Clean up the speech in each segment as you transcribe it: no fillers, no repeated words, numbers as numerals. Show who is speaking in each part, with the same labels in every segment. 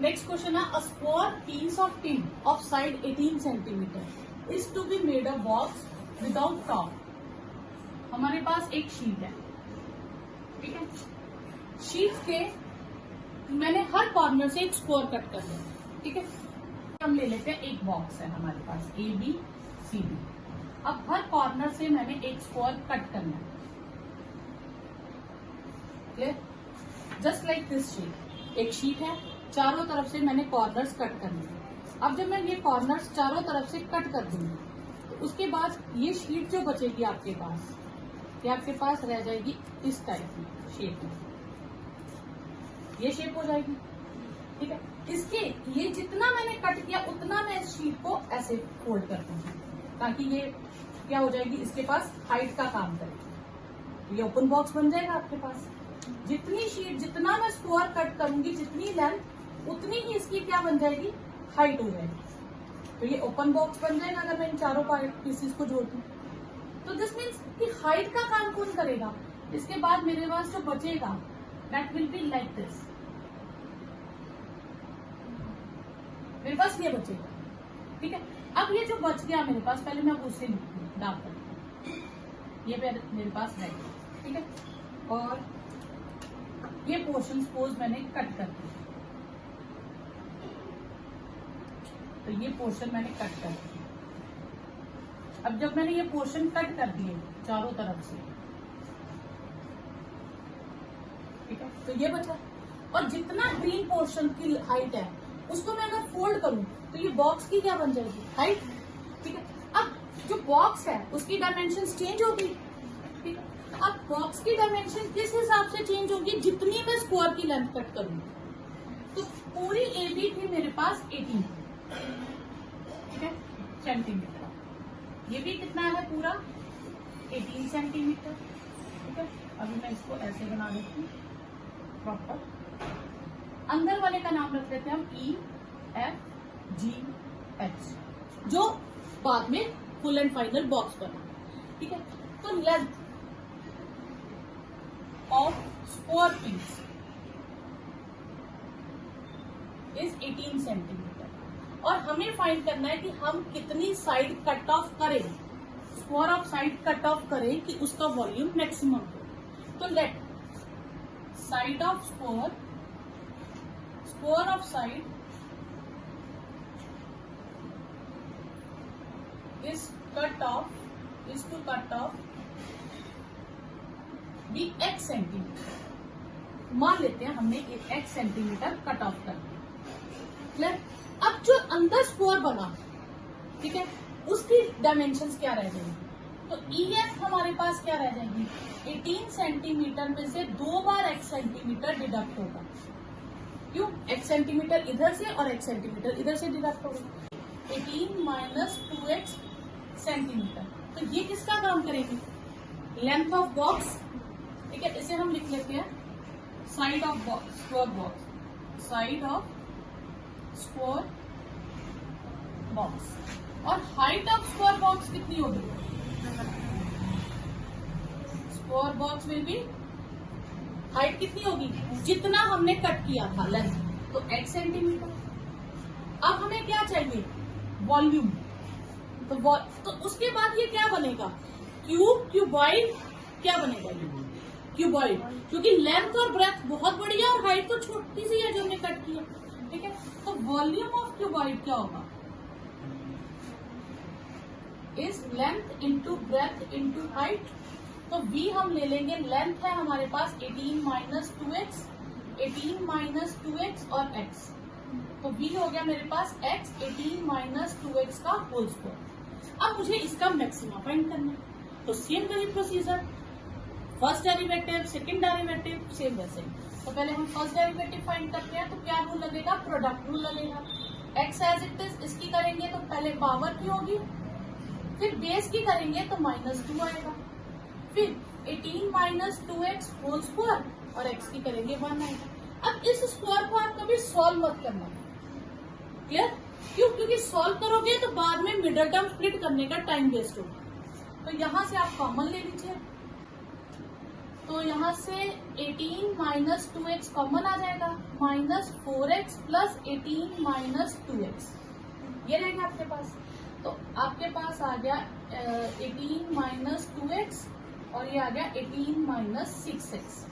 Speaker 1: Next question है, a square piece of tin of side 18 centimetre is to be made a box without top. हमारे पास एक sheet है, ठीक है। शीट के मैंने हर कॉर्नर से एक स्क्वायर कट कर लिया, ठीक है। हम ले लेते हैं, एक बॉक्स है हमारे पास ए बी सी डी। अब हर कॉर्नर से मैंने एक स्क्वायर कट करना है, clear. Just like this sheet, एक शीट है, चारों तरफ से मैंने कॉर्नर्स कट करने हैं। अब जब मैं ये कॉर्नर्स चारों तरफ से कट कर दूंगी तो उसके बाद ये शीट जो बचेगी आपके पास, ये आपके पास रह जाएगी इस टाइप की शेप में, ये शेप हो जाएगी, ठीक है। इसके ये जितना मैंने कट किया उतना मैं इस शीट को ऐसे फोल्ड करती हूँ ताकि ये क्या हो जाएगी, इसके पास हाइट का काम करेगी। ये ओपन बॉक्स बन जाएगा आपके पास। जितनी शीट, जितना मैं स्क्वायर कट करूंगी, जितनी लेंथ, उतनी ही इसकी क्या बन जाएगी, हाइट हो जाएगी। तो ये ओपन बॉक्स बन जाएगा अगर मैं इन चारों पीसेस को जोड़ दूं। तो दिस मीन्स कि हाइट का काम कौन करेगा। इसके बाद मेरे पास जो बचेगा that will be like this, मेरे पास ये बचेगा, ठीक है। अब ये जो बच गया मेरे पास, पहले मैं उसे डार्क करती हूँ, ये मेरे पास है, ठीक है। और ये पोर्शन सपोज मैंने कट कर दिया, तो ये पोर्शन मैंने कट कर दिया। अब जब मैंने ये पोर्शन कट कर दिए चारों तरफ से, ठीक है, तो ये बचा। और जितना ग्रीन पोर्शन की हाइट है उसको मैं अगर फोल्ड करूं तो ये बॉक्स की क्या बन जाएगी, हाइट, ठीक है। अब जो बॉक्स है उसकी डायमेंशन चेंज होगी, ठीक है। अब बॉक्स की डायमेंशन किस हिसाब से चेंज होगी, जितनी मैं स्क्वायर की लेंथ कट करूंगी। तो पूरी ए बी थी मेरे पास 18, ठीक है, सेंटीमीटर। ये भी कितना है, पूरा 18 सेंटीमीटर, ठीक है। अभी मैं इसको ऐसे बना देती हूँ प्रॉपर। अंदर वाले का नाम रख देते हैं हम ई एफ जी एच, जो बाद में फुल एंड फाइनल बॉक्स बना, ठीक है। तो length of square piece is 18 centimetre और हमें फाइंड करना है कि हम कितनी साइड कट ऑफ करें, square of side cut off करें कि उसका वॉल्यूम मैक्सिमम हो। तो let side of square of side is to cut off the x centimetre. मान लेते हैं हमने एक x सेंटीमीटर कट ऑफ कर दिया। अब जो अंदर स्क्वायर बना, ठीक है, उसकी डायमेंशंस क्या रह जाएंगी। तो EF हमारे पास क्या रह जाएगी, 18 सेंटीमीटर में से 2 बार x सेंटीमीटर डिडक्ट होगा। क्यों, x सेंटीमीटर इधर से और x सेंटीमीटर इधर से डिडक्ट होगा। 18 माइनस 2x सेंटीमीटर, तो ये किसका काम करेगी, लेंथ ऑफ बॉक्स, ठीक है। इसे हम लिख लेते हैं side of box, square box, side of square box. और हाइट ऑफ स्क्वायर बॉक्स कितनी होगी, square box will be height कितनी होगी, जितना हमने कट किया था लेंथ, तो x सेंटीमीटर। अब हमें क्या चाहिए, वॉल्यूम। तो उसके बाद ये क्या बनेगा, क्यूबॉइड, क्या बनेगा ये क्यूबॉइड, क्योंकि लेंथ और ब्रेथ बहुत बड़ी है और हाइट तो छोटी सी है जो हमने कट किया, ठीक है। तो वॉल्यूम ऑफ क्यूबॉइड क्या होगा, is length into breadth into height. तो v हम ले लेंगे, लेंथ है हमारे पास 18 माइनस 2x, 18 माइनस 2x और x, तो v हो गया मेरे पास x, 18 माइनस 2x का होल स्क्वायर। अब मुझे इसका मैक्सिमा फाइंड करना है, तो सेम वही procedure, first derivative, second derivative, same वैसे। तो पहले हम फर्स्ट डेरिवेटिव फाइंड करते हैं, तो क्या रूल लगेगा, प्रोडक्ट रूल लगेगा। x एज इट इज, इसकी करेंगे तो पहले पावर की होगी, फिर बेस की करेंगे तो -2 आएगा, फिर 18 माइनस 2x होल स्क्वायर और x की करेंगे 1 आएगा। अब इस स्क्वायर को आप कभी सॉल्व मत करना, क्लियर, क्यों, क्योंकि सॉल्व करोगे तो बाद में मिडल टर्म स्प्लिट करने का टाइम वेस्ट होगा। तो यहां से आप कॉमन ले लीजिए, तो यहाँ से 18 माइनस 2x कॉमन आ जाएगा, minus 4x plus 18 minus 2x, ये रहेगा आपके पास। तो आपके पास आ गया 18 माइनस 2x और ये आ गया 18 माइनस 6x।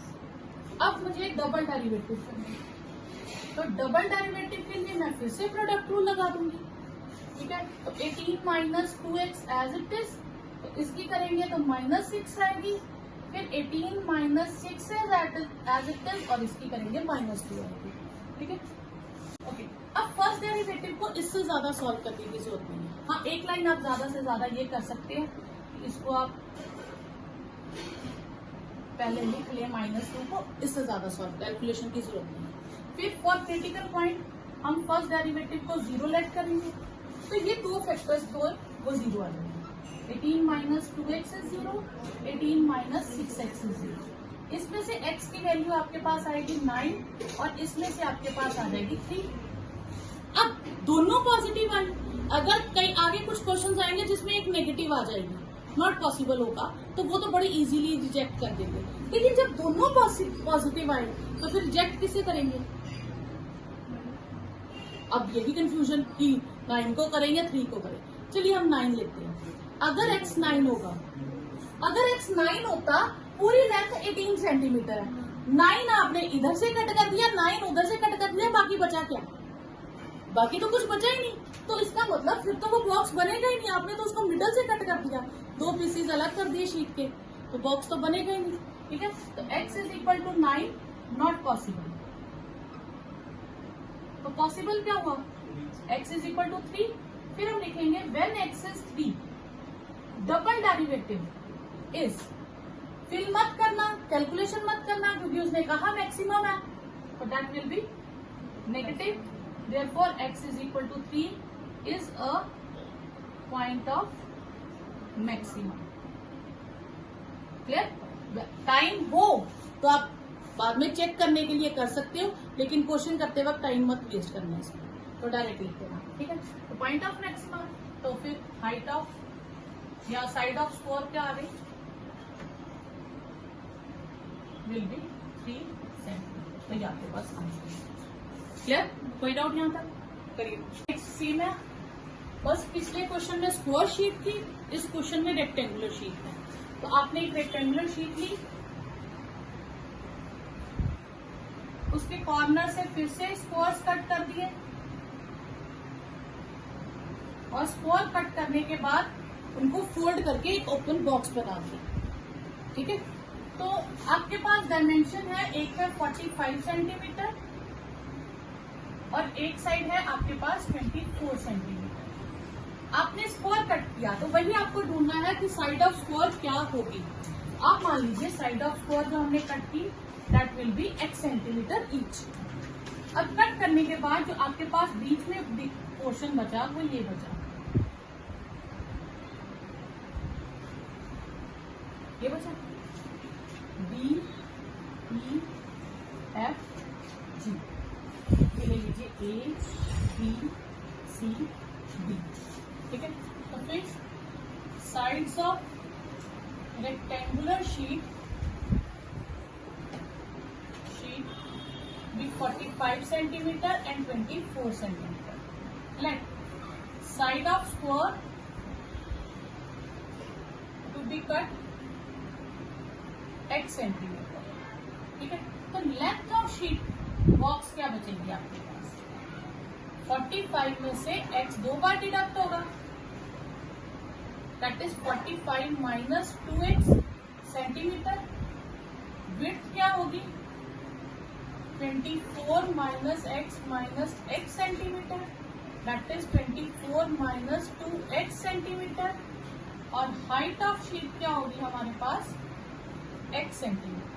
Speaker 1: अब मुझे डबल डेरिवेटिव करना है, तो डबल डेरिवेटिव के लिए मैं फिर से प्रोडक्ट रूल लगा दूंगी, ठीक है। तो 18 minus 2x as it is, तो इसकी करेंगे तो माइनस 6 आएगी, फिर 18 माइनस 6 एज इट इज और इसकी करेंगे माइनस 2 आएगी, ठीक है। ओके, अब फर्स्ट डेरिवेटिव को इससे ज्यादा सॉल्व करने की जरूरत नहीं है। हाँ, एक लाइन आप ज्यादा से ज्यादा ये कर सकते हैं, इसको आप पहले लिख ले -2 को, इससे ज्यादा सॉल्व कैलकुलेशन की जरूरत नहीं है। फिर फॉर क्रिटिकल पॉइंट हम फर्स्ट डेरिवेटिव को 0 लेट करेंगे, तो ये 2 फैक्टर्स वो 0 आ जाएंगे। 18 minus 2x is 0, 18 minus 6x is 0। इसमें से x की वैल्यू आपके पास आएगी 9 और इसमें से आपके पास आ जाएगी 3। अब दोनों पॉजिटिव आए, अगर कई आगे कुछ क्वेश्चंस आएंगे जिसमें एक नेगेटिव आ जाएगी, नॉट पॉसिबल होगा, तो वो तो बड़ी इजीली रिजेक्ट कर देंगे। लेकिन जब दोनों पॉजिटिव आए तो फिर रिजेक्ट किसे करेंगे? अब यही कंफ्यूजन कि 9 को करें या 3 को करें। चलिए हम 9 लेते हैं। अगर x 9 होगा, अगर x 9 होता, पूरी लेंथ 18 सेंटीमीटर है, 9 आपने इधर से कट कर दिया, 9 उधर से कट कर दिया, बाकी बचा क्या? बाकी तो कुछ बचा ही नहीं। तो इसका मतलब फिर तो वो बॉक्स बनेगा ही नहीं, आपने तो उसको मिडल से कट कर दिया, 2 पीसेस अलग कर दिए शीट के, तो बॉक्स तो बनेगा ही नहीं, ठीक है। तो x is equal to 9, not possible. तो पॉसिबल क्या हुआ? x is equal to 3। फिर हम लिखेंगे when x is 3 double derivative is, fill मत करना, कैलकुलेशन मत करना, क्योंकि उसने कहा मैक्सिमम है, तो that will be negative. Therefore x is equal to 3 is a point of maximum. Clear? Time हो तो आप बाद में चेक करने के लिए कर सकते हो, लेकिन क्वेश्चन करते वक्त टाइम मत वेस्ट करना इसमें, तो डायरेक्ट लिख देना, ठीक है। तो पॉइंट ऑफ मैक्सिमम, तो फिर हाइट ऑफ या साइड ऑफ स्क्वायर क्या आ गई? Will be 3 centimetre. तो ये आपके पास आंसर। क्लियर? कोई डाउट यहाँ तक? करिए। नेक्स्ट सेम है, बस पिछले क्वेश्चन में स्क्वायर शीट थी, इस क्वेश्चन में रेक्टेंगुलर शीट है। तो आपने एक रेक्टेंगुलर शीट ली, उसके कॉर्नर से फिर से स्क्वायर्स कट कर दिए, और स्क्वायर कट करने के बाद उनको फोल्ड करके एक ओपन बॉक्स बना दिया, ठीक है। तो आपके पास डायमेंशन है, एक है 45 सेंटीमीटर और एक साइड है आपके पास 24 सेंटीमीटर। आपने स्क्वायर कट किया, तो वही आपको ढूंढना है कि साइड ऑफ स्क्वायर क्या होगी। आप मान लीजिए साइड ऑफ स्क्वायर जो हमने कट की, that will be x centimetre each. अब कट करने के बाद जो आपके पास बीच में पोर्शन बचा, वो ये बचा, ये बचा B E F G, ले लीजिए A B C D, ठीक है। तो फिर साइड्स ऑफ रेक्टेंगुलर शीट भी 45 centimetre and 24 centimetre. Let side of square to be cut x centimetre, ठीक है। तो लेंथ ऑफ शीट बॉक्स क्या बचेगी आपके पास? 45 में से x 2 बार डिडक्ट होगा, that is 45 minus 2x centimetre. Width क्या होगी? 24 minus x centimetre, that is 24 minus 2x centimetre. और हाइट ऑफ शीट क्या होगी हमारे पास? x centimetre.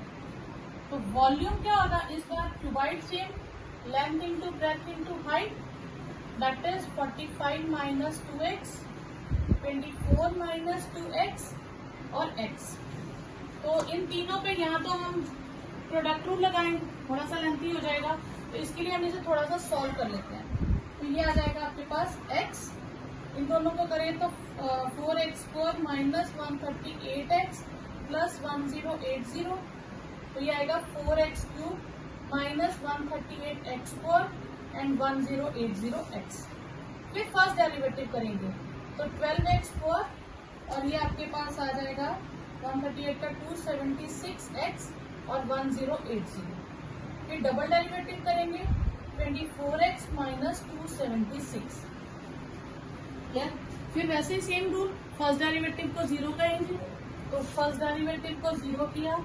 Speaker 1: तो वॉल्यूम क्या होगा इस बार? Cuboid same, length into breadth into height, that is 45 minus 2x, 24 minus 2x और x। तो इन तीनों पे यहाँ तो हम प्रोडक्ट रूल लगाएंगे, थोड़ा सा लेंथी हो जाएगा, तो इसके लिए हम इसे थोड़ा सा सॉल्व कर लेते हैं। तो ये आ जाएगा आपके पास x, इन दोनों को करें तो 4x square minus 138x plus 1080 तो ये आएगा 4x³ minus 138x4 and 1080x। फिर फर्स्ट डेरिवेटिव करेंगे तो 12x4 और ये आपके पास आ जाएगा 138 का 276x और 1080। फिर डबल डेरिवेटिव करेंगे 24x माइनस 276। फिर वैसे ही सेम रूल, फर्स्ट डेरिवेटिव को 0 करेंगे तो फर्स्ट डेरिवेटिव को 0 किया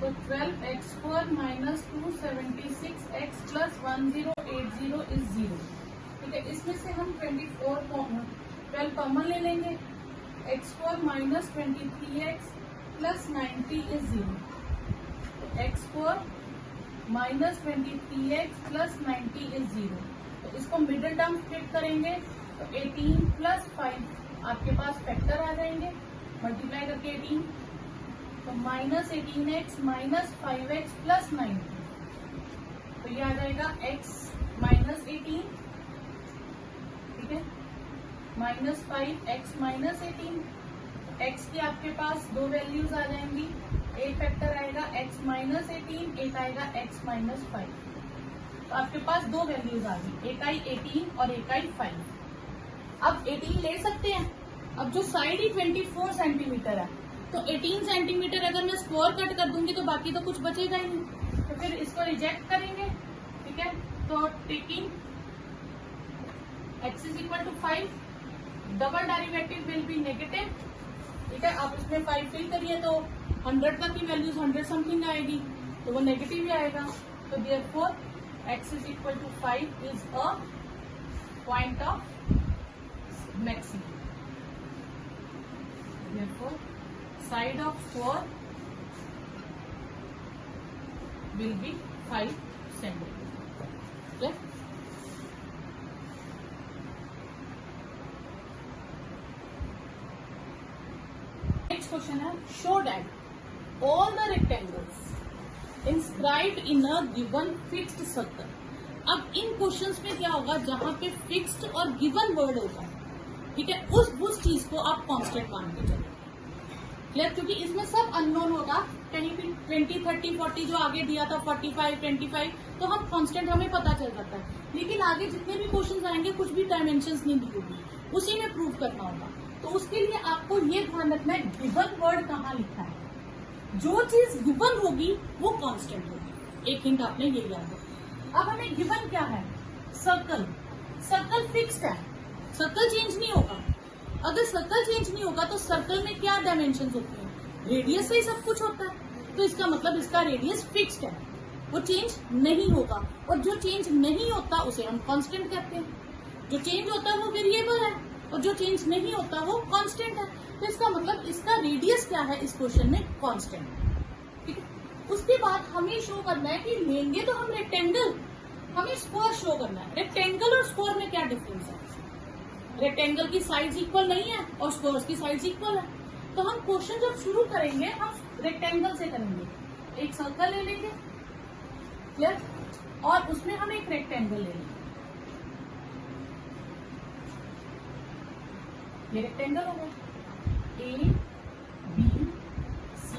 Speaker 1: तो 12x4 minus 276x plus 1080 is 0। ठीक है, इसमें से हम 12 कॉमन ले लेंगे, x4 minus 23x plus 90 is 0। x4 minus 23x plus 90 is 0। तो इसको मिडिल टर्म स्प्लिट करेंगे तो 18 प्लस 5 आपके पास फैक्टर आ जाएंगे, मल्टीप्लाई करके 18 तो minus 18x minus 5x plus 90। तो ये आ जाएगा x माइनस 18, ठीक है, माइनस 5x माइनस 18। x की आपके पास दो वैल्यूज आ जाएंगी, एक फैक्टर आएगा x माइनस 18, एक आएगा x माइनस 5। तो आपके पास दो वैल्यूज आ गई, एक आई 18 और एक आई 5। अब 18 ले सकते हैं। अब जो साइड ही 24 सेंटीमीटर है तो 18 सेंटीमीटर अगर मैं स्क्वायर कट कर दूंगी तो बाकी तो कुछ बचेगा ही नहीं, तो फिर इसको रिजेक्ट करेंगे। ठीक है, तो taking x is equal to 5, double derivative will be negative. ठीक है, आप इसमें 5 फिल करिए तो 100 तक की वैल्यूज 100 समथिंग आएगी, तो वो नेगेटिव ही आएगा। तो therefore x is equal to 5 is a point of maximum. Therefore side of 4 will be 5 centimeter. Okay? Next question है, show that all the rectangles inscribed in a given fixed circle। अब इन questions में क्या होगा, जहां पे fixed और given word होगा, ठीक है, उस चीज को आप कांस्टेंट मान के चलो। क्लियर, क्योंकि इसमें सब अननोन होगा, कहीं भी 20, 30, 40 जो आगे दिया था 45, 25, तो हम कांस्टेंट हमें पता चल जाता है। लेकिन आगे जितने भी क्वेश्चंस आएंगे कुछ भी डायमेंशंस नहीं दी होगी, उसी में प्रूव करना होगा। तो उसके लिए आपको ये ध्यान रखना है गिवन वर्ड कहाँ लिखा है। जो चीज गिवन होगी वो कांस्टेंट होगी। एक हिंट आपने ये याद रखना। अब हमें गिवन क्या है, सर्कल। सर्कल फिक्स्ड है, सर्कल चेंज नहीं होगा। अगर सर्कल चेंज नहीं होगा तो सर्कल में क्या डायमेंशंस होते हैं, रेडियस से ही सब कुछ होता है। तो इसका मतलब इसका रेडियस फिक्स्ड है, वो चेंज नहीं होगा। और जो चेंज नहीं होता उसे हम कांस्टेंट कहते हैं। जो चेंज होता है वो वेरिएबल है और जो चेंज नहीं होता वो कांस्टेंट है। तो इसका मतलब इसका रेडियस क्या है इस क्वेश्चन में, कांस्टेंट। ठीक है, उसके बाद हमें शो करना है कि लेंगे तो हम रेक्टेंगल, हमें स्क्वायर शो करना है। रेक्टेंगल और स्क्वायर में क्या डिफरेंस है, रेक्टेंगल की साइड्स इक्वल नहीं है और स्क्वायर की साइड्स इक्वल है। तो हम क्वेश्चन जब शुरू करेंगे हम रेक्टेंगल से करेंगे। एक सर्कल ले लेंगे, क्लियर, और उसमें हम एक रेक्टेंगल ले लेंगे। ये रेक्टेंगल हो गया, A, B, C,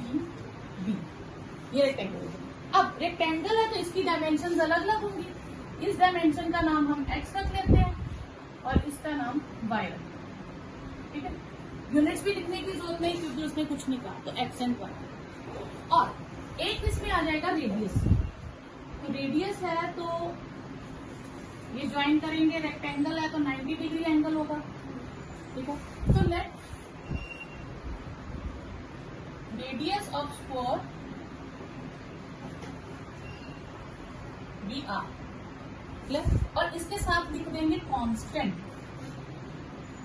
Speaker 1: D, ये रेक्टेंगल हो गया। अब रेक्टेंगल है तो इसकी डायमेंशन अलग अलग होंगी। इस डायमेंशन का नाम हम x रख लेते हैं और इसका नाम y रख। ठीक है, यूनिट्स भी लिखने की जरूरत नहीं क्योंकि उसने कुछ नहीं कहा, तो x एंड y। और एक इसमें आ जाएगा रेडियस। तो रेडियस है तो ये ज्वाइन करेंगे, रेक्टेंगल है तो 90 डिग्री एंगल होगा। ठीक है, तो let radius of square be R. और इसके साथ लिख देंगे कांस्टेंट।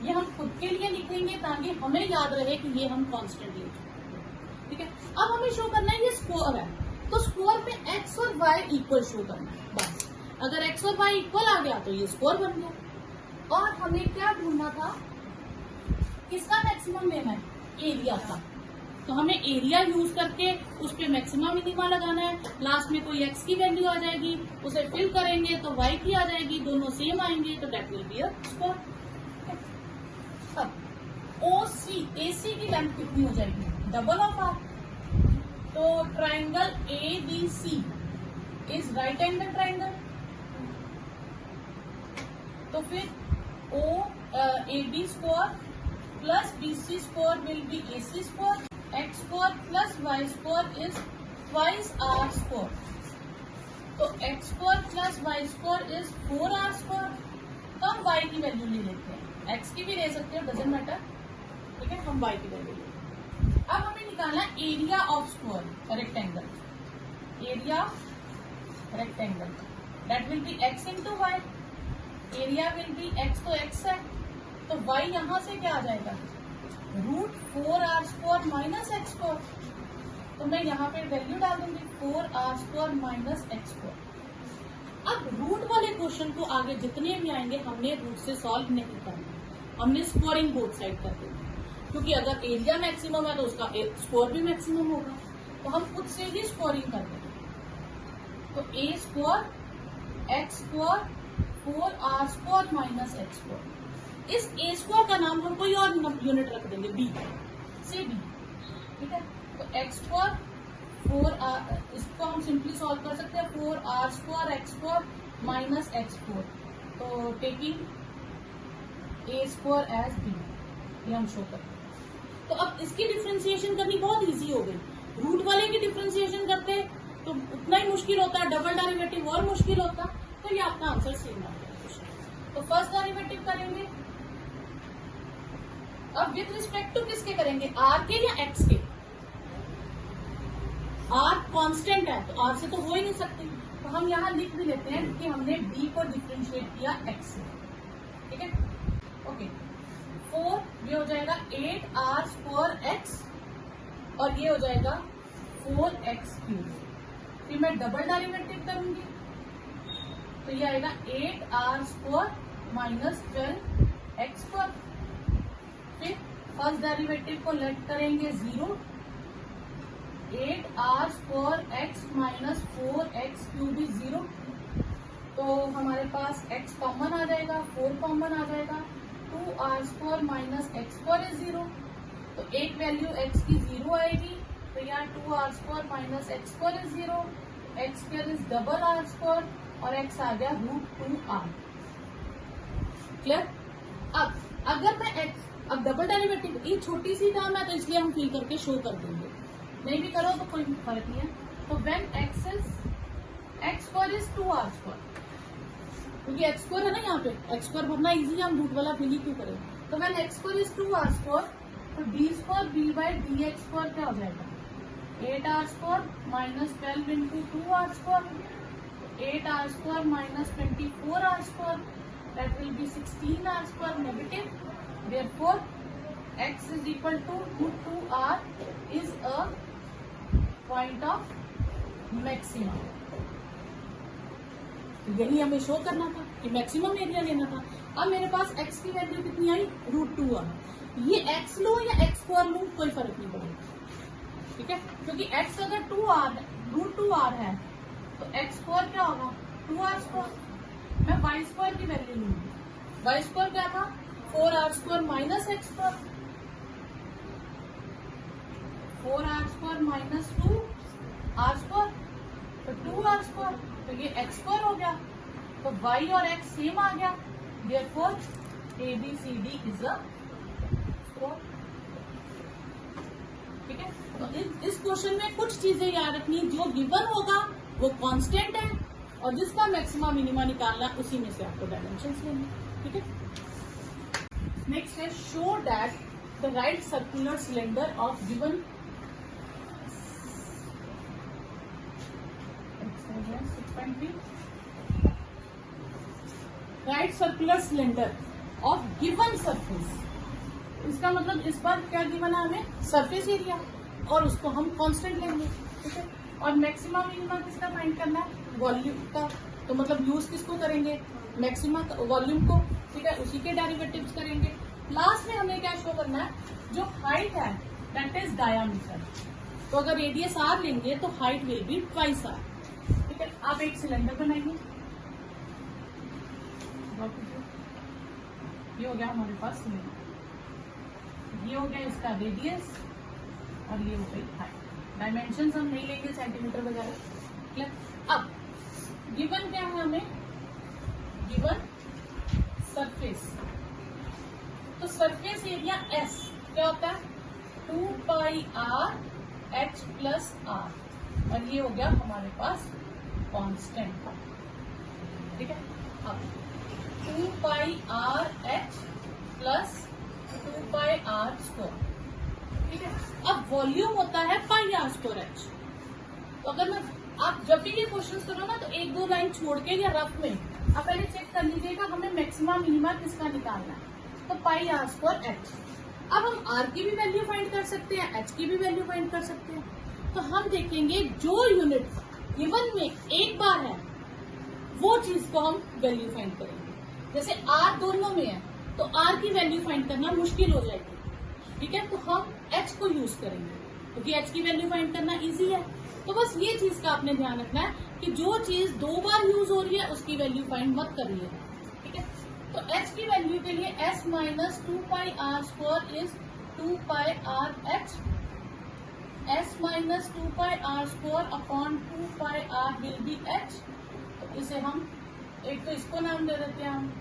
Speaker 1: ये हम खुद के लिए लिखेंगे ताकि हमें याद रहे कि ये हम कांस्टेंट लिख। ठीक है, अब हमें शो करना है ये स्क्वायर है, तो स्क्वायर में x और y इक्वल शो करना है बस। अगर x और y इक्वल आ गया तो ये स्क्वायर बन गया। और हमें क्या ढूंढना था, किसका मैक्सिमम लेना है, एरिया का। तो हमें एरिया यूज करके उस पर मैक्सिमम मिनिमा लगाना है। लास्ट में कोई x की वैल्यू आ जाएगी, उसे फिल करेंगे तो y की आ जाएगी, दोनों सेम आएंगे तो that will be a square. अब OC AC की लेंथ कितनी हो जाएगी, डबल ऑफ आर। तो triangle ABC is right angle triangle, तो फिर AB square plus BC square will be AC square, X square plus Y square is twice R square. तो X square plus Y square is 4R square. तो हम Y की value ले लेते हैं, X की भी ले सकते हो, डजेंट मैटर, ठीक है। हम Y की वैल्यू लेते हैं। अब हमें निकालना area of square rectangle, area rectangle that will be X into Y. Area will be X, तो X है, तो Y यहां से क्या आ जाएगा, √4R square minus X square. तो मैं यहाँ पे वैल्यू डाल दूंगी 4R square minus X square. अब रूट वाले क्वेश्चन को आगे जितने भी आएंगे हमने रूट से सॉल्व नहीं करना, हमने स्क्वायरिंग बोथ साइड कर देना, क्योंकि अगर एरिया मैक्सिमम है तो उसका स्क्वायर भी मैक्सिमम होगा, तो हम खुद से ही स्क्वायरिंग कर देंगे। तो A square X square 4R square minus X square. इस A स्क्वायर का नाम हम कोई और यूनिट रख देंगे, B से B, ठीक है। तो X स्क्वायर 4R, इसको हम सिंपली सॉल्व कर सकते हैं 4R square X square minus X square. तो taking A square as B, ये हम शो करते हैं। तो अब इसकी डिफ्रेंसिएशन करनी बहुत इजी हो गई। रूट वाले की डिफ्रेंसिएशन करते तो उतना ही मुश्किल होता है, डबल डेरिवेटिव और मुश्किल होता, तो ये आपका आंसर सेम आ गया। तो फर्स्ट डेरिवेटिव करेंगे, अब विथ रिस्पेक्ट टू किसके करेंगे, R के या X के। R कांस्टेंट है तो R से तो हो ही नहीं सकती, तो हम यहाँ लिख भी लेते हैं कि हमने B को डिफ्रेंशिएट किया X से, ठीक है। ओके, 4 ये हो जाएगा 8R स्क्वायर X और ये हो जाएगा 4X क्यूब। फिर मैं डबल डेरिवेटिव करूंगी तो ये आएगा 8R square minus 12X square. फिर फर्स्ट डेरिवेटिव को लेट करेंगे 0, 8R square X minus 4X cube is 0। तो हमारे पास X कॉमन आ जाएगा, 4 कॉमन आ जाएगा, 2R square minus X square is 0। तो एक वैल्यू X की 0 आएगी, तो यहाँ 2R square minus X square is 0, X square is double R square और X आ गया √2R। क्लियर। अब अगर मैं X, अब डबल डेरिवेटिव ये छोटी सी टर्म है तो इसलिए हम फिल करके शो कर देंगे, नहीं भी करो तो कोई फर्क नहीं है। तो when X square is 2R square, क्योंकि X स्क्वायर है ना यहाँ पे, X स्क्वायर भरना इजी है, हम रूट वाला फिल ही क्यों करें। तो when X square is 2R square, तो D square B by DX square क्या हो जाएगा, 8R square minus 12 into 2R square, 8R square minus 24R square, that will be 16R square negative. Therefore X is equal to √2R is a point of maximum. यही हमें show करना था कि maximum area लेना था। अब मेरे पास X की वैल्यू कितनी आई, √2R। ये X लो या X स्क्वायर लो कोई फर्क नहीं पड़ेगा, ठीक है, क्योंकि X अगर √2R है तो X स्क्वायर क्या होगा, 2R स्क्वायर। मैं Y स्क्वायर की वैल्यू लूंगी, Y स्क्वायर क्या था, 4R square minus X square, 4R square minus 2R square, तो 2R स्क्वायर, तो ये X स्क्वायर हो गया, तो Y और X सेम आ गया। Therefore ABCD is a square, ठीक है। तो इस क्वेश्चन में कुछ चीजें याद रखनी, जो गिवन होगा वो कांस्टेंट है और जिसका मैक्सिमा मिनिमा निकालना उसी में से आपको डायमेंशंस लेने, ठीक है। नेक्स्ट है show that the right circular cylinder of given right circular cylinder of given surface. इसका मतलब इस बार क्या गिवन है हमें, सरफेस एरिया, और उसको हम कांस्टेंट लेंगे, ठीक है। और मैक्सिमा मिनिमा किसका फाइंड करना है, वॉल्यूम का, तो मतलब यूज किसको करेंगे, मैक्सिमा वॉल्यूम को, ठीक है, उसी के डेरिवेटिव्स करेंगे। लास्ट में हमें क्या शो करना है, जो हाइट है दैट इज डायामीटर। तो अगर रेडियस R लेंगे तो height will be twice R, ठीक है। आप एक सिलेंडर बनाइए, ये हो गया हमारे पास सिलेंडर, ये हो गया इसका रेडियस, और ये हो गई हाइट। डायमेंशन हम नहीं लेंगे सेंटीमीटर वगैरह, क्लियर। अब गिवन क्या है हमें, गिवन सरफेस, तो सरफेस एरिया एस क्या होता है 2 pi are h plus are, और ये हो गया हमारे पास कांस्टेंट, ठीक है। अब 2 pi are h plus 2 pi are square, ठीक है। अब वॉल्यूम होता है पाई आर स्क्वायर एच, तो अगर मैं आप जब भी ये क्वेश्चन करो ना तो एक दो लाइन छोड़ के या रफ में आप पहले चेक कर लीजिएगा हमें मैक्सिमम मिनिमा किसका निकालना है, तो पाई आर स्क्वायर एच। अब हम आर की भी वैल्यू फाइंड कर सकते हैं, एच की भी वैल्यू फाइंड कर सकते हैं, तो हम देखेंगे जो यूनिट गिवन में एक बार है वो चीज को हम वैल्यू फाइंड करेंगे। जैसे आर दोनों में है तो आर की वैल्यू फाइंड करना मुश्किल हो जाएगी, ठीक है, तो हम एच को यूज करेंगे क्योंकि एच की वैल्यू फाइंड करना इजी है। तो बस ये चीज का आपने ध्यान रखना है कि जो चीज दो बार यूज हो रही है उसकी वैल्यू फाइंड मत करिए, ठीक है। तो एच की वैल्यू के लिए S minus 2 pi are square is 2 pi are H, S minus 2 pi are square upon 2 pi R will be H. तो इसे हम एक तो इसको नाम दे देते हैं हम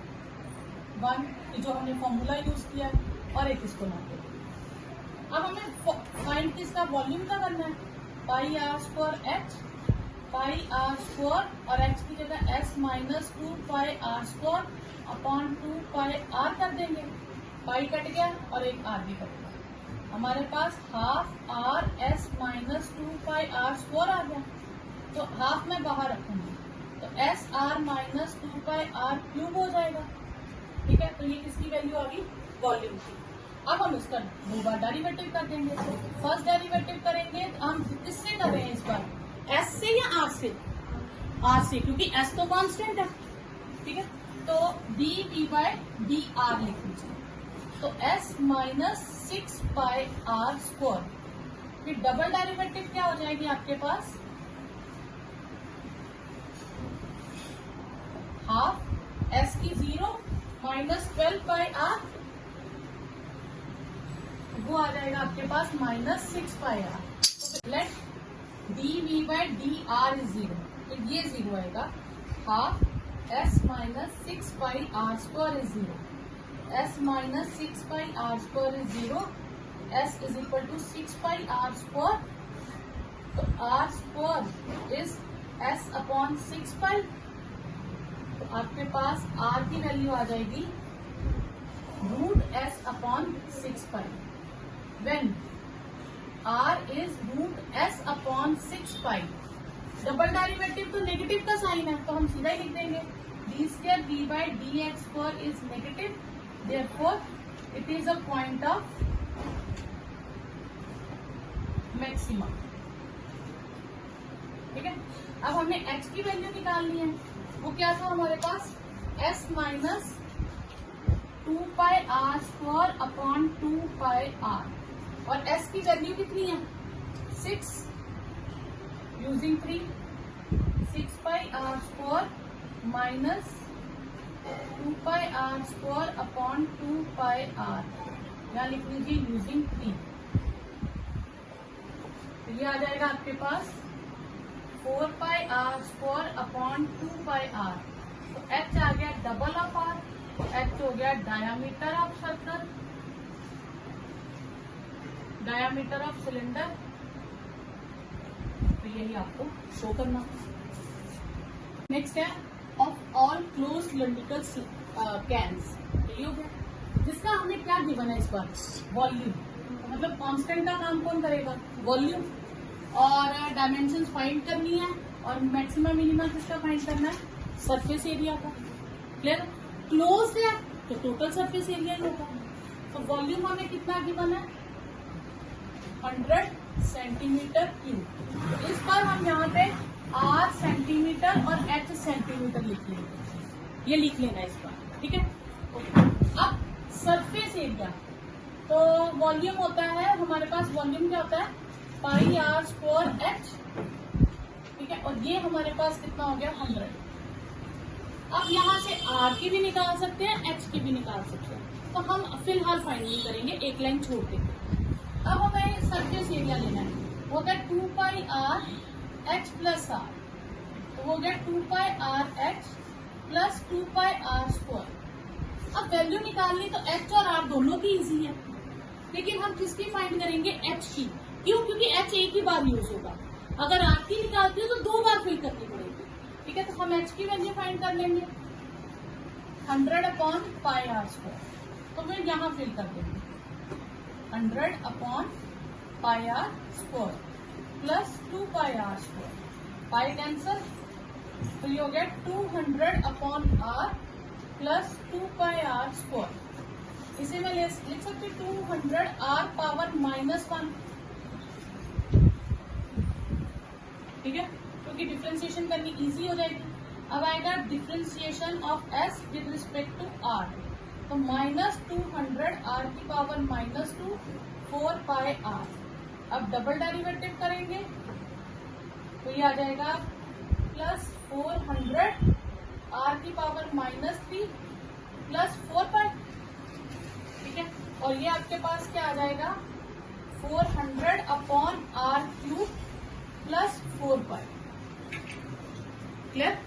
Speaker 1: 1 जो हमने फॉर्मूला यूज किया है, और एक इसको नाम दे देते हैं। अब हमें फाइंड किसका वॉल्यूम का करना है, pi are square h, pi are square और एच की जगह s minus 2 pi are square upon 2 pi r कर देंगे, पाई कट गया और एक आर भी कट गया, हमारे पास half r s minus 2 pi are square आ गया। तो हाफ में बाहर रखूंगी तो s r minus 2 pi r cube हो जाएगा, ठीक है। तो ये किसकी वैल्यू आ गई, वॉल्यूम की। अब हम इसका दो बार डेरिवेटिव कर देंगे। फर्स्ट डेरिवेटिव करेंगे हम किससे कर रहे हैं इस बार, एस से या आर से, आर से, क्योंकि एस तो कांस्टेंट है, ठीक है। तो D we by D R लिख लीजिए, तो S minus 6 pi are square, फिर डबल डेरिवेटिव क्या हो जाएगी आपके पास, हाफ एस की 0 माइनस 12 पाई आर, वो आ जाएगा आपके पास माइनस 6 पाई आर। तो let d we by D r is 0, तो ये 0 आएगा, half s minus 6 pi are square is 0, s minus 6 pi are square is 0, s is equal to 6 pi are square, तो r square is s upon 6 pi, तो आपके पास r की value आ जाएगी root s upon 6 pi, when r is root s upon 6 pi। Double derivative तो negative का sign है तो हम सीधा ही लिख देंगे D square D by D x square is negative, therefore it is a point of maxima, ठीक है। अब हमने h की वैल्यू निकालनी है, वो क्या था हमारे पास s minus 2 pi are square upon 2 pi R, और s की वैल्यू कितनी है 6, using 3, 6 pi are square minus 2 pi are square upon 2 pi R, यहाँ लिख लीजिए यूजिंग 3, तो ये आ जाएगा आपके पास 4 pi are square upon 2 pi r, तो h आ गया डबल ऑफ आर, h हो गया diameter of circle, diameter of cylinder, तो यही आपको शो करना। नेक्स्ट है of all close cylindrical cans, tube है जिसका हमें क्या गिवन है इस बार, वॉल्यूम, मतलब कांस्टेंट का काम कौन करेगा, वॉल्यूम, और डायमेंशंस फाइंड करनी है, और मैक्सिमम मिनिमम किसका फाइंड करना है, सरफेस एरिया का, क्लियर। क्लोज है तो टोटल सरफेस एरिया ही होगा, तो वॉल्यूम हमें कितना गिवन है 100 सेंटीमीटर क्यूब। इस बार हम यहाँ पे r सेंटीमीटर और h सेंटीमीटर लिख लेंगे, ये लिख लेना इस बार, ठीक है। अब सरफेस एरिया, तो वॉल्यूम होता है हमारे पास, वॉल्यूम क्या होता है पाई आर स्क्वायर h, ठीक है, और ये हमारे पास कितना हो गया 100। अब यहाँ से r की भी निकाल सकते हैं h की भी निकाल सकते हैं, तो हम फिलहाल फाइंड नहीं करेंगे, एक लाइन छोड़ देंगे। अब हमें सरफेस एरिया लेना है, वो होता है 2 pi are h plus r, तो हो गया 2 pi are h plus 2 pi are square. अब वैल्यू निकालनी तो एच और आर दोनों की इजी है, लेकिन हम किसकी फाइंड करेंगे, एच की। क्यों? क्योंकि एच एक ही बार यूज होगा, अगर आर की निकालती हो तो 2 बार फिल करनी पड़ेगी। ठीक है, तो हम एच की वैल्यू फाइंड कर लेंगे 100 अपॉन पाई आर स्क्वायर, तो फिर यहाँ फिल कर देंगे 100 upon pi are square plus 2 pi are square, pi cancel, तो ये हो गया 200 upon R plus 2 pi are square. इसे मैं लिख सकती हूँ 200 आर पावर -1, ठीक है, क्योंकि डिफ्रेंसिएशन करनी इजी हो जाएगी। अब आएगा differentiation of S with respect to R, तो -200 आर की पावर -2 4 पाई आर। अब डबल डेरिवेटिव करेंगे तो ये आ जाएगा प्लस 400 आर की पावर -3 प्लस 4 पाई, ठीक है, और ये आपके पास क्या आ जाएगा 400 upon R cube plus 4 pi. Clear?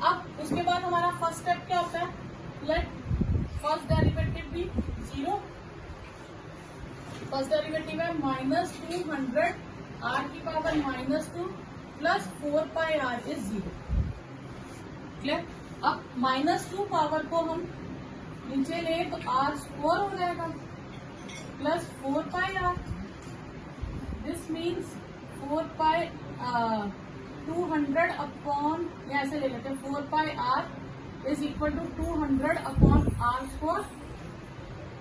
Speaker 1: अब उसके बाद हमारा फर्स्ट स्टेप क्या होता है, लेट फर्स्ट डेरिवेटिव भी 0, फर्स्ट डेरिवेटिव है -200 आर की power -2 plus 4 pi are is 0। Clear? अब -2 पावर को हम नीचे ले तो आर स्क्वायर हो जाएगा plus 4 pi r, this means 4 pi 200 upon, ऐसे ले लेते हैं 4 pi are is equal to 200 upon r square,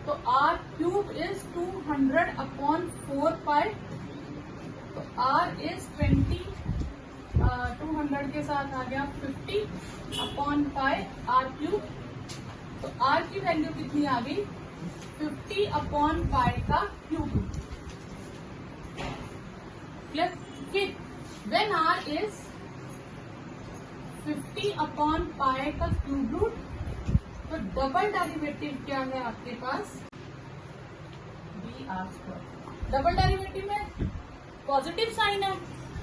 Speaker 1: तो r cube is 200 upon 4 pi, तो आर इज 20, 200 के साथ आ गया 50 अपॉन पाई आर क्यूब, तो आर की वैल्यू कितनी आ गई 50 अपॉन पाई का क्यूब। क्लियर? फिर when r is 50 upon pi का क्यूब रूट, तो डबल डेरिवेटिव क्या है आपके पास b r square. Double derivative में पॉजिटिव साइन है,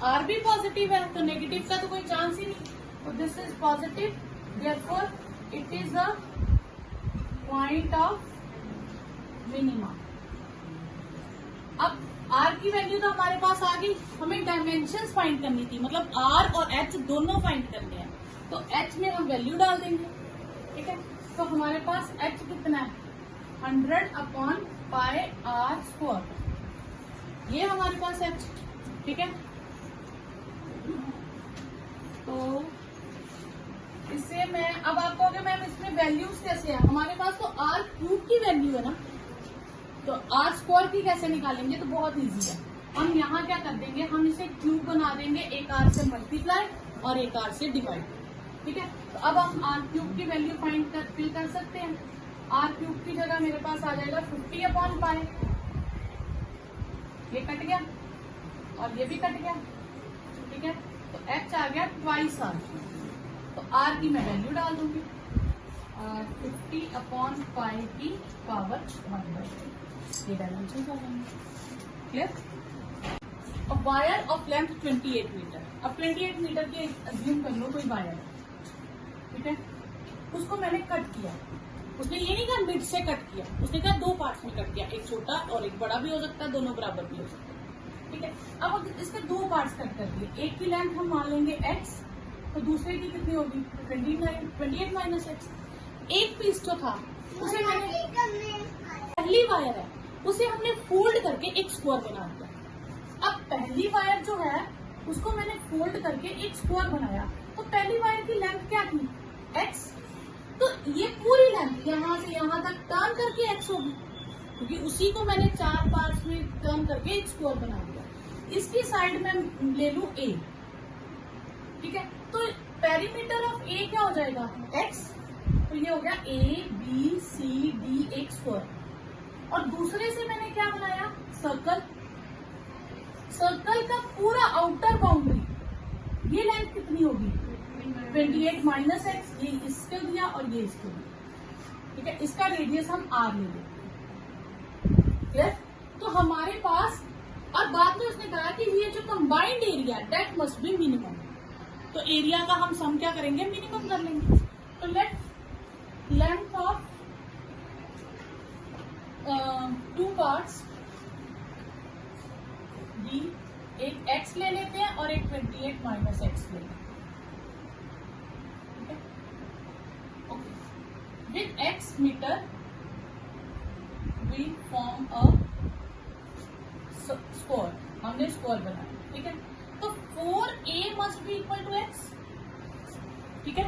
Speaker 1: आर भी पॉजिटिव है, तो नेगेटिव का तो कोई चांस ही नहीं, तो this is positive, therefore it is a point of minima. अब आर की वैल्यू तो हमारे पास आ गई, हमें डायमेंशंस फाइंड करनी थी, मतलब आर और एच दोनों फाइंड करने हैं, तो एच में हम वैल्यू डाल देंगे। ठीक है, तो हमारे पास एच कितना है 100 अपॉन पाई आर स्क्वायर, ये हमारे पास एच। ठीक है, तो इससे मैं अब आप कहोगे मैम इसमें वैल्यूज कैसे है, हमारे पास तो आर क्यूब की वैल्यू है ना, तो आर स्क्वायर की कैसे निकालेंगे, तो बहुत इजी है, हम यहाँ क्या कर देंगे, हम इसे क्यूब बना देंगे, एक आर से मल्टीप्लाई और एक आर से डिवाइड। ठीक है, तो अब हम आर क्यूब की वैल्यू फाइंड फिल कर सकते हैं। आर क्यूब की जगह मेरे पास आ जाएगा 50 अपॉन पाई, ये कट गया और ये भी कट गया। ठीक है, तो एच आ गया ट्वाइस आर, तो आर की मैं वैल्यू डाल दूंगी 50 अपॉन पाई की पावर 1/2, ये डायमेंशन आ जाएंगे। Clear? Wire of length 28 metre, अब 28 मीटर की अज्यूम कर लो कोई वायर है, ठीक है, उसको मैंने कट किया, उसने ये नहीं कहा मिड से कट किया, उसने कहा 2 पार्ट्स में कट किया, एक छोटा और एक बड़ा भी हो सकता है, दोनों बराबर भी हो सकता है। ठीक है, अब इसके 2 पार्ट्स कट कर दिए, एक की लेंथ हम मान लेंगे x, तो दूसरे की कितनी होगी 28 माइनस x। एक पीस जो था उसे मैंने, पहली वायर है उसे हमने फोल्ड करके एक स्क्वायर बना दिया। अब पहली वायर जो है उसको मैंने फोल्ड करके एक स्क्वायर बनाया, तो पहली वायर की लेंथ क्या थी x, तो ये पूरी लेंथ यहाँ से यहाँ तक टर्न करके x होगी, क्योंकि उसी को मैंने 4 पार्ट्स में टर्न करके एक स्क्वायर बना दिया। इसकी साइड में ले लूं a, ठीक है, तो पेरीमीटर ऑफ a क्या हो जाएगा x, तो ये हो गया a b c d एक स्क्वायर, और दूसरे से मैंने क्या बनाया सर्कल, सर्कल का पूरा आउटर बाउंड्री, ये लेंथ कितनी होगी 28 माइनस एक्स, ये इसको दिया और ये इसको दिया। ठीक है, इसका रेडियस हम r ले लेंगे। क्लियर? तो हमारे पास, और बाद में उसने कहा कि ये जो combined area that must be minimum, तो एरिया का हम सम क्या करेंगे, मिनिमम कर लेंगे। तो late length of two parts D, एक x ले लेते हैं और एक 28 माइनस एक्स ले लेते हैं। With x metre we form a square, हमने स्क्वायर बनाया, ठीक है। तो 4a must be equal to x, ठीक है।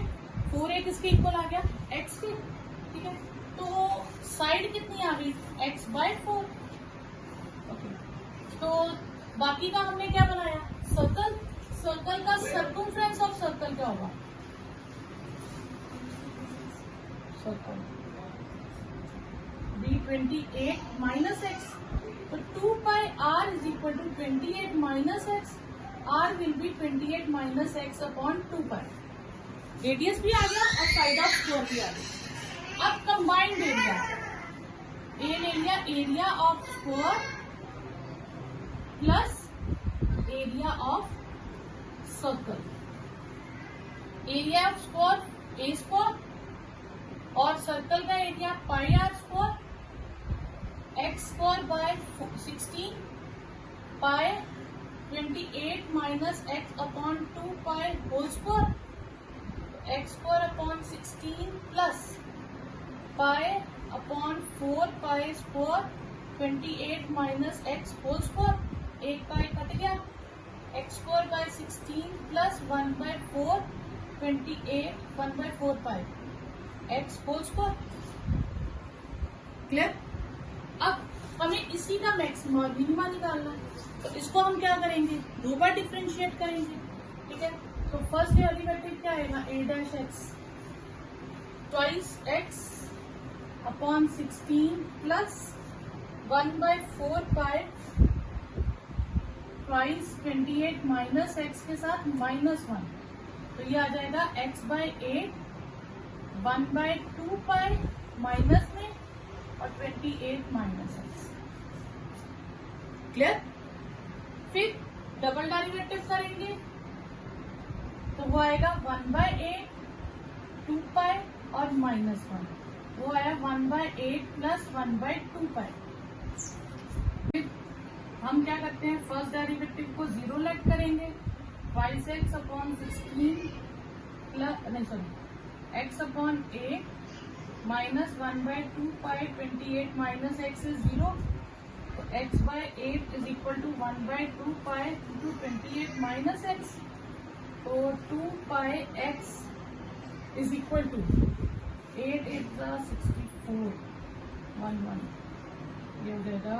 Speaker 1: 4a किसके इक्वल आ गया, x के, ठीक है। तो साइड कितनी आ गई, x/4, ओके। तो बाकी का हमने क्या बनाया, सर्कल, सर्कल का सर्कमफ्रेंस ऑफ सर्कल क्या होगा, सर्कल बी 28 माइनस एक्स, तो 2 pi are is equal to 28 minus x, r will be 28 minus x upon 2 pi. Radius भी आ गया और साइड ऑफ स्क्वायर भी आ गया। अब combined area, area of square plus area of circle, area of square a square और circle का area pi are square, x square by 16 pi 28 minus x upon 2 pi whole square, x square upon 16 plus pi upon 4 pi square 28 minus x whole square, एक pi cut गया, x square by 16 plus 1/4 28 1/4 pi x whole square, clear. अब हमें इसी का maxima और minima निकालना है, तो इसको हम क्या करेंगे, दो बार डिफ्रेंशिएट करेंगे, ठीक है। तो फर्स्ट डेरिवेटिव क्या आएगा, a dash x twice x upon 16 plus 1/4 pi twice 28 minus x के साथ -1, तो ये आ जाएगा x/8 1/2 पाई माइनस में और 28 माइनस एक्स, क्लियर। फिर डबल डेरिवेटिव करेंगे तो वो आएगा 1/8 2 पाई और -1, वो आया 1/8 प्लस 1/2 पाई। फिर हम क्या करते हैं, फर्स्ट डेरिवेटिव को 0 लेट करेंगे, ट्वाइस एक्स अपॉन 16 प्लस नहीं sorry x upon 8 minus 1/2 pi 28 minus x is 0, तो x/8 is equal to 1/2 pi into 28 minus x, तो 2 pi x is equal to 8 8 64 1 ये हो जाएगा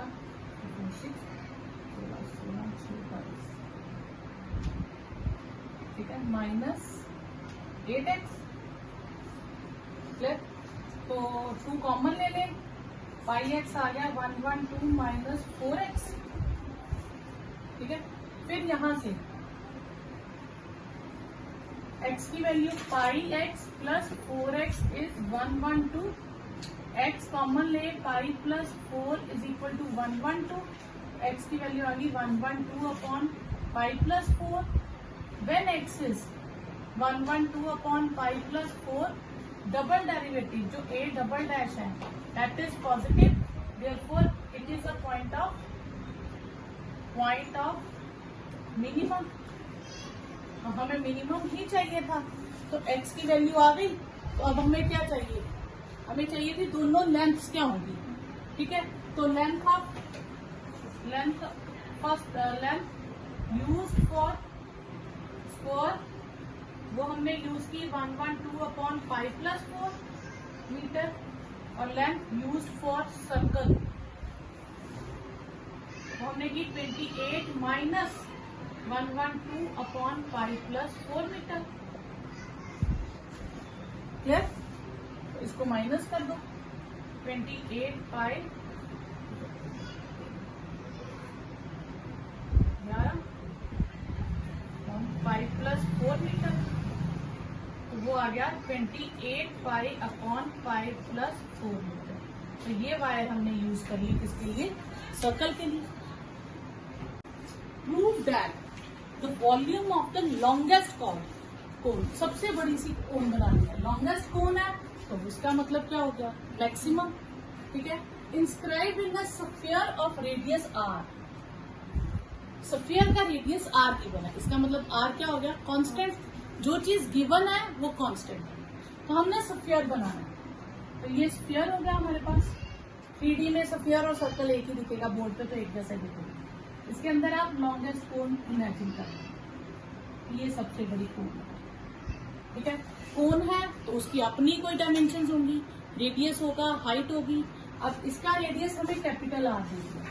Speaker 1: 6 ठीक है, माइनस 8x, क्लियर। तो 2 कॉमन ले लें, पाई एक्स आ गया 112 माइनस 4x, ठीक है। फिर यहां से x की value pi x plus 4x is 112, x common ले, pi plus 4 is equal to 112, x की वैल्यू आ गई 112 upon pi plus 4, when x is 112 upon pi plus 4, double derivative जो a डबल डैश है that is positive, therefore it is a point of minimum. हमें minimum ही चाहिए था, तो x की वैल्यू आ गई, तो अब हमें क्या चाहिए, हमें चाहिए थी दोनों लेंथ्स क्या होगी, ठीक है। तो length first length use for square, वो हमने यूज की 112 अपॉन पाई प्लस 4 मीटर, और लेंथ यूज फॉर सर्कल वो हमने की 28 minus 112 upon pi plus 4 metre, clear. तो इसको माइनस कर दो, 28 पाई 5 प्लस 4 मीटर, तो वो आ गया 28 पाई अपॉन 5 प्लस 4 मीटर, तो ये वायर हमने यूज कर ली किसके लिए, सर्कल के लिए। Prove that the volume of the longest cone, सबसे बड़ी सी कोन बनानी है, लॉन्गेस्ट कोन है तो उसका मतलब क्या हो गया, मैक्सिमम। ठीक है, inscribe in the sphere of radius r, sphere का रेडियस आर गिवन है, इसका मतलब आर क्या हो गया, कांस्टेंट, जो चीज गिवन है वो कांस्टेंट है। तो हमने स्फीयर बनाना है, तो ये स्फीयर हो गया हमारे पास। 3D में स्फीयर और सर्कल एक ही दिखेगा, बोर्ड पे तो एक जैसा दिखेगा। इसके अंदर आप लॉन्गेस्ट कोन इमेजिन करें, ये सबसे बड़ी कोन है। ठीक है, कोन है तो उसकी अपनी कोई डायमेंशन होंगी, रेडियस होगा, हाइट होगी। अब इसका रेडियस हमें कैपिटल आर दे दिया।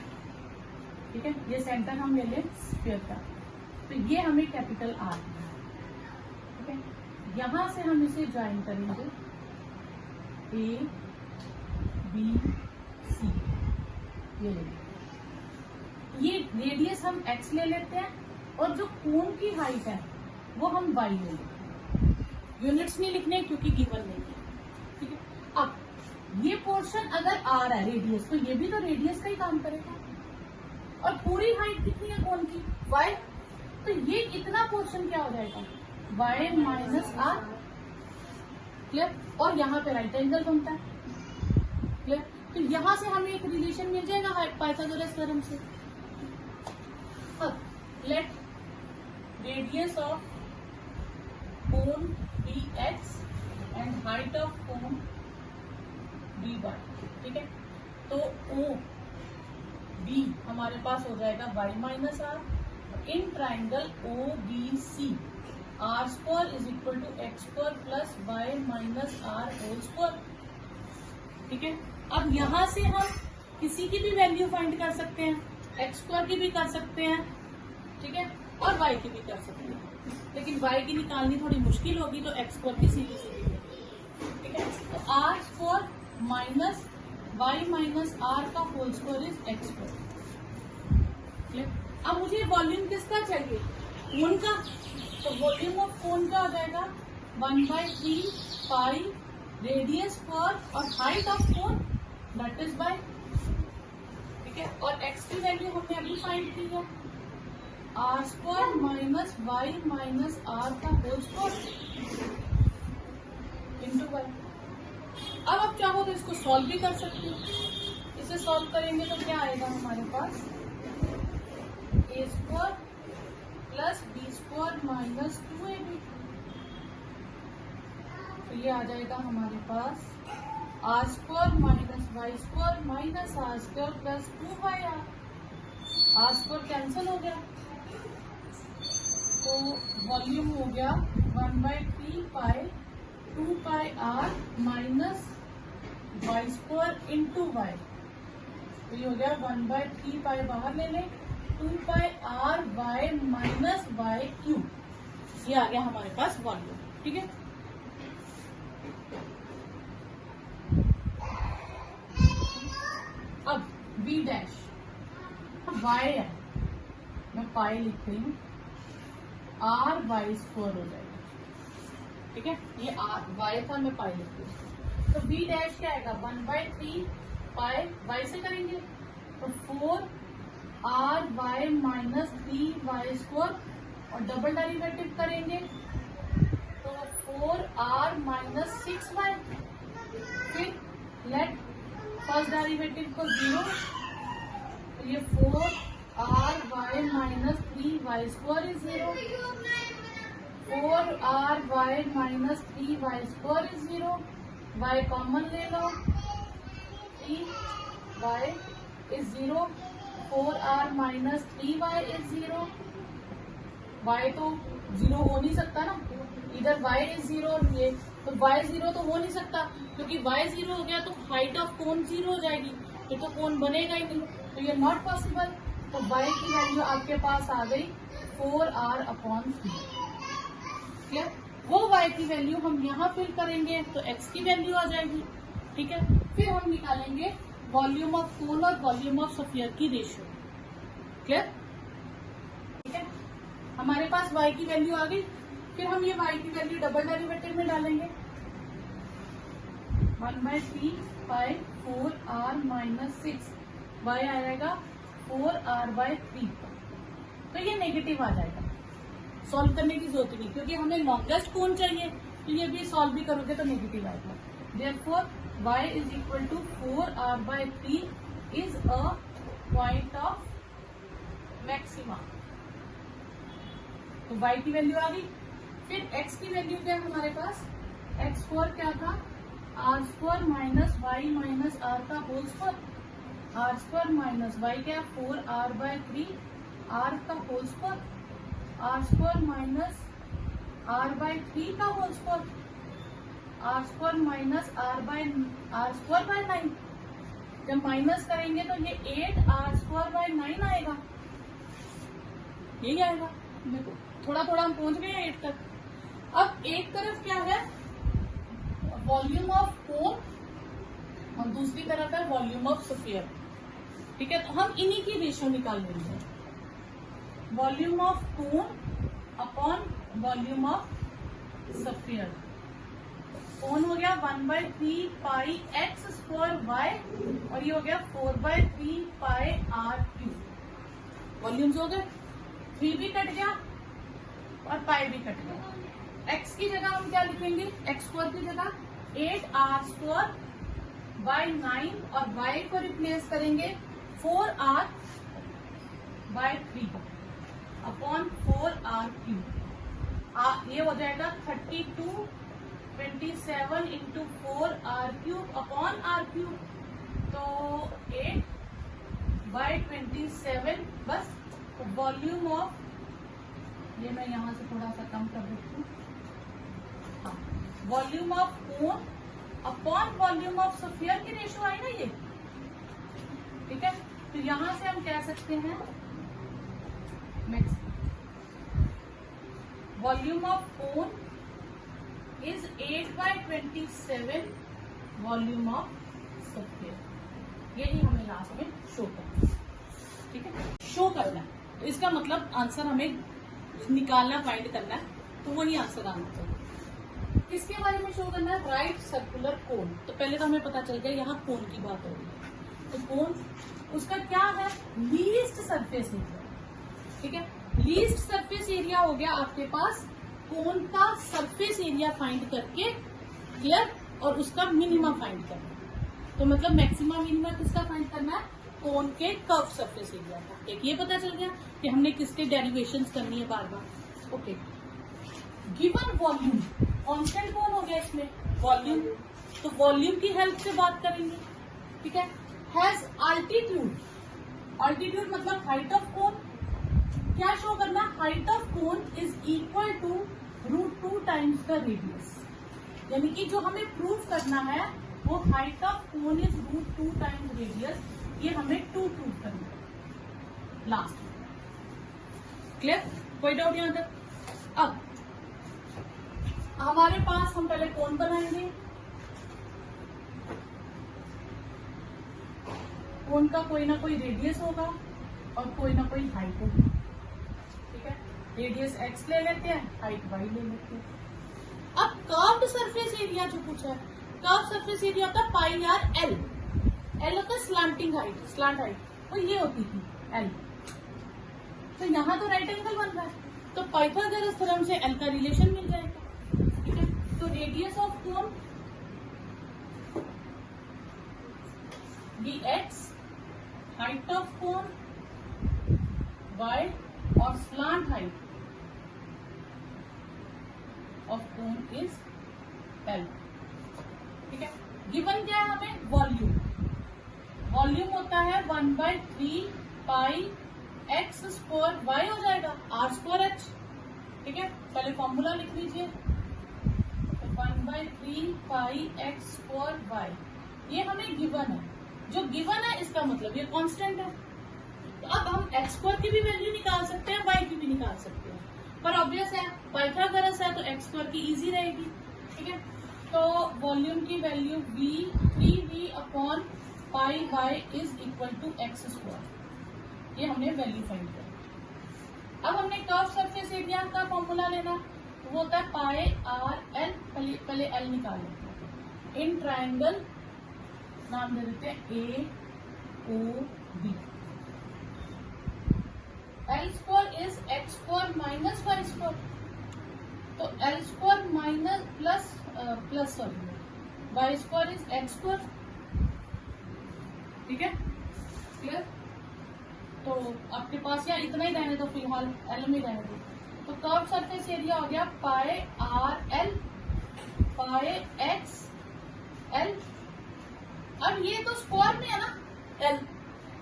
Speaker 1: ठीक है, ये सेंटर हम ले लें स्फीयर का, तो ये हमें कैपिटल आर दिया। ठीक है, यहां से हम इसे ज्वाइन करेंगे ए बी सी, ये लेंगे। ये रेडियस हम x ले लेते हैं और जो कोन की हाइट है वो हम y ले लेते हैं। यूनिट्स नहीं लिखने क्योंकि गिवन नहीं है। ठीक है, अब ये पोर्शन अगर r है रेडियस, तो ये भी तो रेडियस का ही काम करेगा। और पूरी हाइट कितनी है कोन की, y, तो ये इतना पोर्शन क्या हो जाएगा, y माइनस आर। क्लियर, और यहाँ पे राइट एंगल बनता है। क्लियर, तो यहां से हमें एक रिलेशन मिल जाएगा पाइथागोरस थ्योरम से। अब let radius of cone be x and height of cone be y. ठीक है, तो ओ बी हमारे पास हो जाएगा y minus r. In triangle O B C r square is equal to x square plus y minus r whole square. ठीक है, अब यहां से हम किसी की भी वैल्यू फाइंड कर सकते हैं, एक्स स्क्वायर की भी कर सकते हैं, ठीक है, और वाई की भी कर सकते हैं। लेकिन वाई की निकालनी थोड़ी मुश्किल होगी, तो एक्स स्क्वायर की सीधी सीधी है। ठीक है, तो r square minus y minus r का whole square is x square. अब मुझे वॉल्यूम किसका चाहिए, कोन का, तो वॉल्यूम ऑफ कोन क्या हो जाएगा, 1/3 पाई रेडियस पर और height of cone that is by. ठीक है, और एक्स की वैल्यू हमने अभी फाइंड की है, r square minus y minus r का होल स्क्वायर इंटू वाई। अब आप चाहो तो इसको सॉल्व भी कर सकते हो। इसे सॉल्व करेंगे तो क्या आएगा हमारे पास, a square plus b square minus 2ab। तो ये आ जाएगा हमारे पास r square minus y square minus r square plus 2y। R square cancel हो गया, तो वॉल्यूम हो गया 1/3 pi 2 pi r minus y square into y. तो ये हो गया 1/3 पाई बाहर ले लें, 2 pi r y minus y cube. ये आ गया हमारे पास वॉल्यूम। ठीक है, अब v डैश y है, मैं पाई लिख रही हूँ, आर वाई स्क्वायर हो जाएगा। ठीक है, ये आर वाई था, मैं पाई लिख रही हूँ, तो v डैश क्या आएगा 1/3 पाई वाई से करेंगे तो 4 r y minus 3 y square और डबल डेरिवेटिव करेंगे तो 4 आर माइनस 6 वाई। फिर लेट फर्स्ट डेरिवेटिव को 0, तो ये 4 r y minus 3 y square is 0, 4 r y minus 3 y square is 0, y common ले लो, 3 y is 0, 4 r minus 3 y is 0। Y तो 0 हो नहीं सकता ना, इधर y इज 0 और ये, तो y 0 तो हो नहीं सकता, क्योंकि y 0 हो गया तो हाइट ऑफ कोन 0 हो जाएगी, फिर तो कोन बनेगा ही नहीं, तो ये नॉट पॉसिबल। तो y की वैल्यू आपके पास आ गई 4r/3। क्लियर, वो y की वैल्यू हम यहाँ फिल करेंगे तो x की वैल्यू आ जाएगी। ठीक है, फिर हम निकालेंगे वॉल्यूम ऑफ कोन और वॉल्यूम ऑफ स्फीयर की रेशियो। क्लियर, ठीक है, हमारे पास y की वैल्यू आ गई। फिर हम ये y की वैल्यू डबल डेरिवेटिव में डालेंगे, 1/3 पाई 4r माइनस 6, y आ जाएगा 4r/3। तो ये नेगेटिव आ जाएगा, सॉल्व करने की जरूरत नहीं, क्योंकि हमें लॉन्गेस्ट कोण चाहिए, तो ये भी सॉल्व भी करोगे तो नेगेटिव आएगा। Therefore y is equal to 4r/3 is a point of maxima. तो y की वैल्यू आ गई। फिर x की वैल्यू क्या है हमारे पास, x4 क्या था, r² minus y minus r का whole square, r² minus y क्या 4r/3 r का whole square, r² minus r/3 का whole square, r² minus r/9। जब माइनस करेंगे तो ये 8r²/9 आएगा, यही आएगा। देखो थोड़ा थोड़ा हम पहुंच गए 8 तक। अब एक तरफ क्या है, वॉल्यूम ऑफ कोन, और दूसरी तरफ है वॉल्यूम ऑफ स्फीयर। ठीक है, तो हम इन्हीं की रेशियो निकाल लेंगे, volume of cone upon volume of sphere. Cone हो गया 1/3 पाई x² y, और ये हो गया 4/3 पाई r3। वॉल्यूम्स हो गए, 3 भी कट गया और पाई भी कट गया। x की जगह हम क्या लिखेंगे, x² की जगह 8r²/9, और y को रिप्लेस करेंगे 4r/3 अपॉन 4r3। ये हो जाएगा 32/27 इंटू 4r³ अपॉन r³। तो 8/27 बस। वॉल्यूम ऑफ, ये मैं यहां से थोड़ा सा कम कर देती हूँ, volume of cone upon volume of sphere की रेशियो आई ना ये। ठीक है, तो यहां से हम कह सकते हैं volume of cone is 8/27 volume of sphere. यही हमें लास्ट में शो करना है। ठीक है, शो करना है, तो इसका मतलब आंसर हमें निकालना, फाइंड करना है, तो वही आंसर आना चाहिए। किसके बारे में शो करना है, राइट सर्कुलर कोन। तो पहले तो हमें पता चल गया यहाँ कोन की बात हो रही है, तो कोन उसका क्या है, लीस्ट सरफेस एरिया। ठीक है, लीस्ट सरफेस एरिया हो गया आपके पास कोन का सरफेस एरिया फाइंड करके, क्लियर, और उसका मिनिमम फाइंड करना। तो मतलब मैक्सिमम मिनिमम किसका फाइंड करना है, कोन के कर्व सरफेस एरिया का। एक ये पता चल गया कि हमने किसके डेरिवेशंस करनी है बार बार। ओके, गिवन वॉल्यूम, कांस्टेंट कौन हो गया इसमें, वॉल्यूम, तो वॉल्यूम की हेल्प से बात करेंगे। ठीक है, हैज अल्टीट्यूड, अल्टीट्यूड मतलब हाइट ऑफ कोन। क्या शो करना, height of cone is equal to √2 times the radius. यानी कि जो हमें प्रूव करना है वो height of cone is √2 times radius, ये हमें 2 प्रूव करना है लास्ट। क्लियर, कोई डाउट यहां तक। अब हमारे पास, हम पहले कोन बनाएंगे, कोन का कोई ना कोई रेडियस होगा और कोई ना कोई हाइट होगी। ठीक है, रेडियस x ले लेते हैं, हाइट y ले लेते हैं। अब कर्व्ड सरफेस एरिया जो पूछा है, कर्व सरफेस एरिया होता है पाई आर एल, एल होता है स्लांटिंग हाइट, स्लांट हाइट, तो ये होती थी एल। तो यहाँ तो राइट एंगल बन रहा है, तो पाइथागोरस थ्योरम से एल का रिलेशन मिल जाएगा। ठीक है, तो radius of cone dx, height of cone y, और slant height of cone is L. ठीक है, गिवन क्या है हमें, वॉल्यूम, वॉल्यूम होता है 1/3 पाई x² y हो जाएगा r²h। ठीक है, पहले फॉर्मूला लिख लीजिए, 1/3 पाई x² y, ये हमें गिवन है। जो गिवन है इसका मतलब ये कांस्टेंट है। तो अब हम x² की भी वैल्यू निकाल सकते हैं, y की भी निकाल सकते हैं, पर ऑब्वियस है पाइथागोरस है तो x² की इजी रहेगी। ठीक है, तो वॉल्यूम की value v3v upon pi y is equal to x²। ये हमने वैल्यू फाइंड करी। अब हमने कर्व सरफेस एरिया का फॉर्मूला लेना, वो होता है पाई आर एल, पहले एल निकाल लेते हैं, इन ट्राइंगल नाम दे देते हैं A O B. L square is x square minus y square, तो l square minus plus sorry y square is x square. ठीक है, क्लियर? तो आपके पास यहाँ इतना ही रहने दो, फिलहाल एल में रहने दो। तो कर्व सरफेस एरिया हो गया पाई आर एल, पाई एक्स एल। अब ये तो स्क्वायर में है ना एल,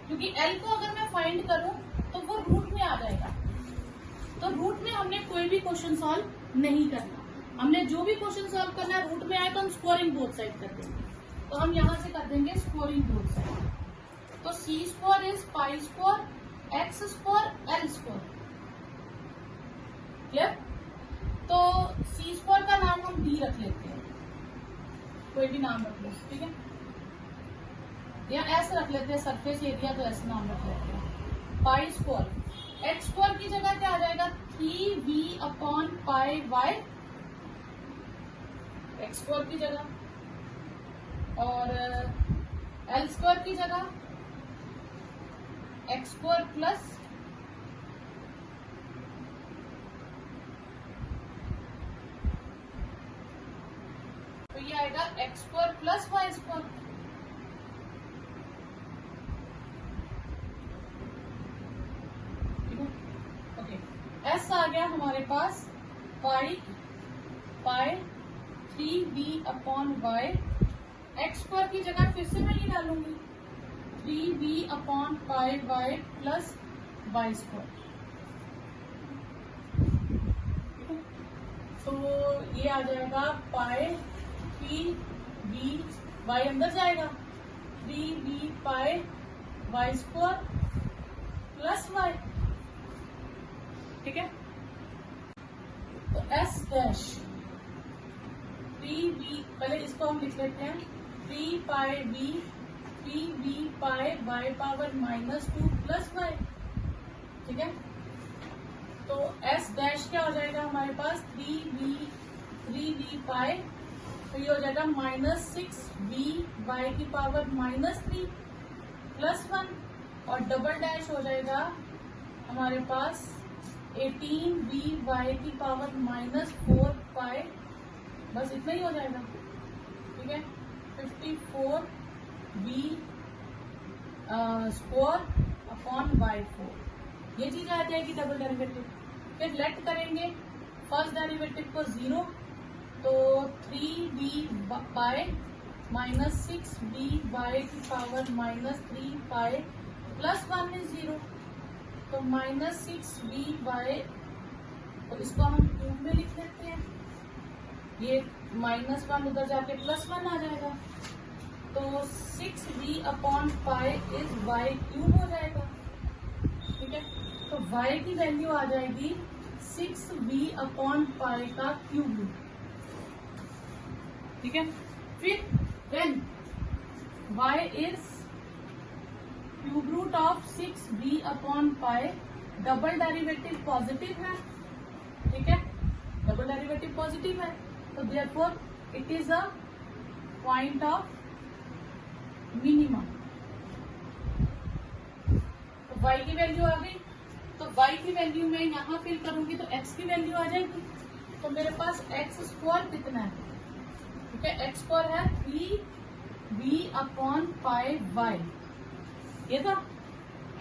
Speaker 1: क्योंकि एल को अगर मैं फाइंड करूं तो वो रूट में आ जाएगा। तो रूट में हमने कोई भी क्वेश्चन सॉल्व नहीं करना, हमने जो भी क्वेश्चन सॉल्व करना है रूट में आए तो हम स्कोरिंग बोथ साइड कर देंगे। तो हम यहां से कर देंगे स्कोरिंग बोथ साइड। तो c square is pi square x square l square. Clear? तो सी स्क्वायर का नाम हम डी रख लेते हैं, कोई भी नाम रख लो, ठीक है? या एस रख लेते हैं, सरफेस एरिया तो एस नाम रख लेते हैं। पाई स्क्वायर एक्स स्क्वायर की जगह क्या आ जाएगा 3v upon pi y x square की जगह, और एल स्क्वायर की जगह एक्स स्क्वायर प्लस तो ये आएगा x square plus y square. Okay, s आ गया हमारे पास pi 3v upon y x square की जगह फिर से मैं ये डालूंगी 3v upon pi y plus y square. तो ये आ जाएगा पाई 3v वाई अंदर जाएगा 3v पाई वाई स्क्वायर प्लस वाई। ठीक है, तो एस डैश 3v, पहले इसको हम लिख लेते हैं 3 पाई v 3v पाई वाई पावर -2 प्लस वाई। ठीक है, तो एस डैश क्या हो जाएगा हमारे पास 3v पाई, तो ये हो जाएगा -6v वाई की पावर -3 प्लस 1, और डबल डैश हो जाएगा हमारे पास 18v वाई की पावर -4 पाई, बस इतना ही हो जाएगा। ठीक है, 54v स्क्वायर अपॉन वाई 4, ये चीज आ जाएगी डबल डेरिवेटिव। फिर लेट करेंगे फर्स्ट डेरिवेटिव को 0, तो 3v पाई -6v वाई की पावर -3 पाई प्लस 1 इज 0, तो -6v वाई, तो इसको हम क्यूब में लिख लेते हैं, ये -1 उधर जाके +1 आ जाएगा, तो 6v upon pi is y cube हो जाएगा। ठीक है, तो y की वैल्यू आ जाएगी 6v अपॉन पाई का क्यूब। ठीक है, फिर when y is cube root of 6v upon pi, double derivative positive है। ठीक है, डबल डेरिवेटिव पॉजिटिव है, तो therefore it is a point of minimum. तो y की वैल्यू आ गई, तो y की वैल्यू मैं यहाँ फिल करूंगी तो x की वैल्यू आ जाएगी। तो मेरे पास एक्स स्क्वायर कितना है? ठीक है, एक्स स्क्वायर है 3v अपॉन पाई वाई, ये था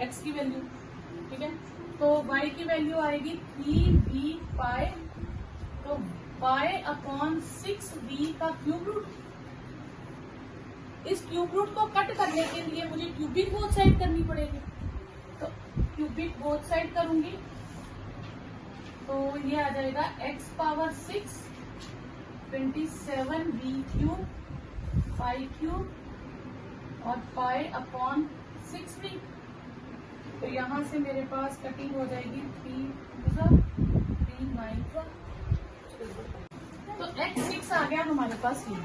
Speaker 1: x की वैल्यू। ठीक है, तो y की वैल्यू आएगी 3v पाई, तो पाई अपॉन 6v का क्यूब रूट। इस क्यूब रूट को कट करने के लिए मुझे क्यूबिक बोथ साइड करनी पड़ेगी, तो क्यूबिक बोथ साइड करूंगी तो ये आ जाएगा x पावर 6 27v क्यूब पाई क्यूब और पाई अपॉन 6v। तो यहाँ से मेरे पास कटिंग हो जाएगी 3 9, तो x6 आ गया हमारे पास ये।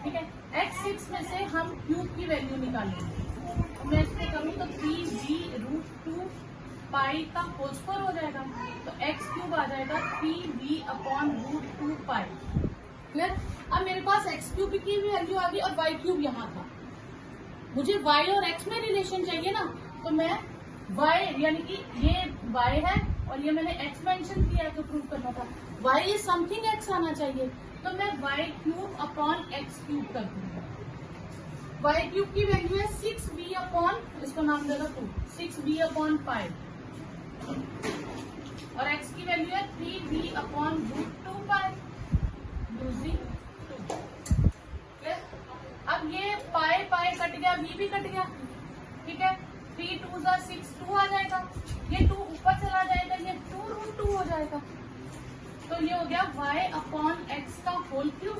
Speaker 1: ठीक है, x6 में से हम क्यूब की वैल्यू निकालेंगे। मैं इसमें करूँ तो 3v√2 पाई का होल स्क्वायर हो जाएगा, तो x क्यूब आ जाएगा 3v अपॉन √2 पाई। क्लियर। अब मेरे पास एक्स क्यूब की भी वैल्यू आ गई और वाई क्यूब यहाँ था। मुझे वाई और एक्स में रिलेशन चाहिए ना, तो मैं वाई यानी कि ये वाई है और ये मैंने एक्स मेंशन किया है तो प्रूव करना था, वाई इज समथिंग एक्स आना चाहिए, तो मैं y cube upon x cube कर दूंगा। वाई क्यूब की वैल्यू है 6v अपॉन, इसको नाम देगा 2, 6v अपॉन 5, और एक्स की वैल्यू है 3v अपॉन √2π, दूसरी 2। अब ये पाई पाई कट गया, v भी कट गया, ठीक है, 3 2 6, 2 आ जाएगा, ये 2 ऊपर चला जाएगा, ये 2√2 हो जाएगा, तो ये हो गया y अपॉन एक्स का होल क्यूब।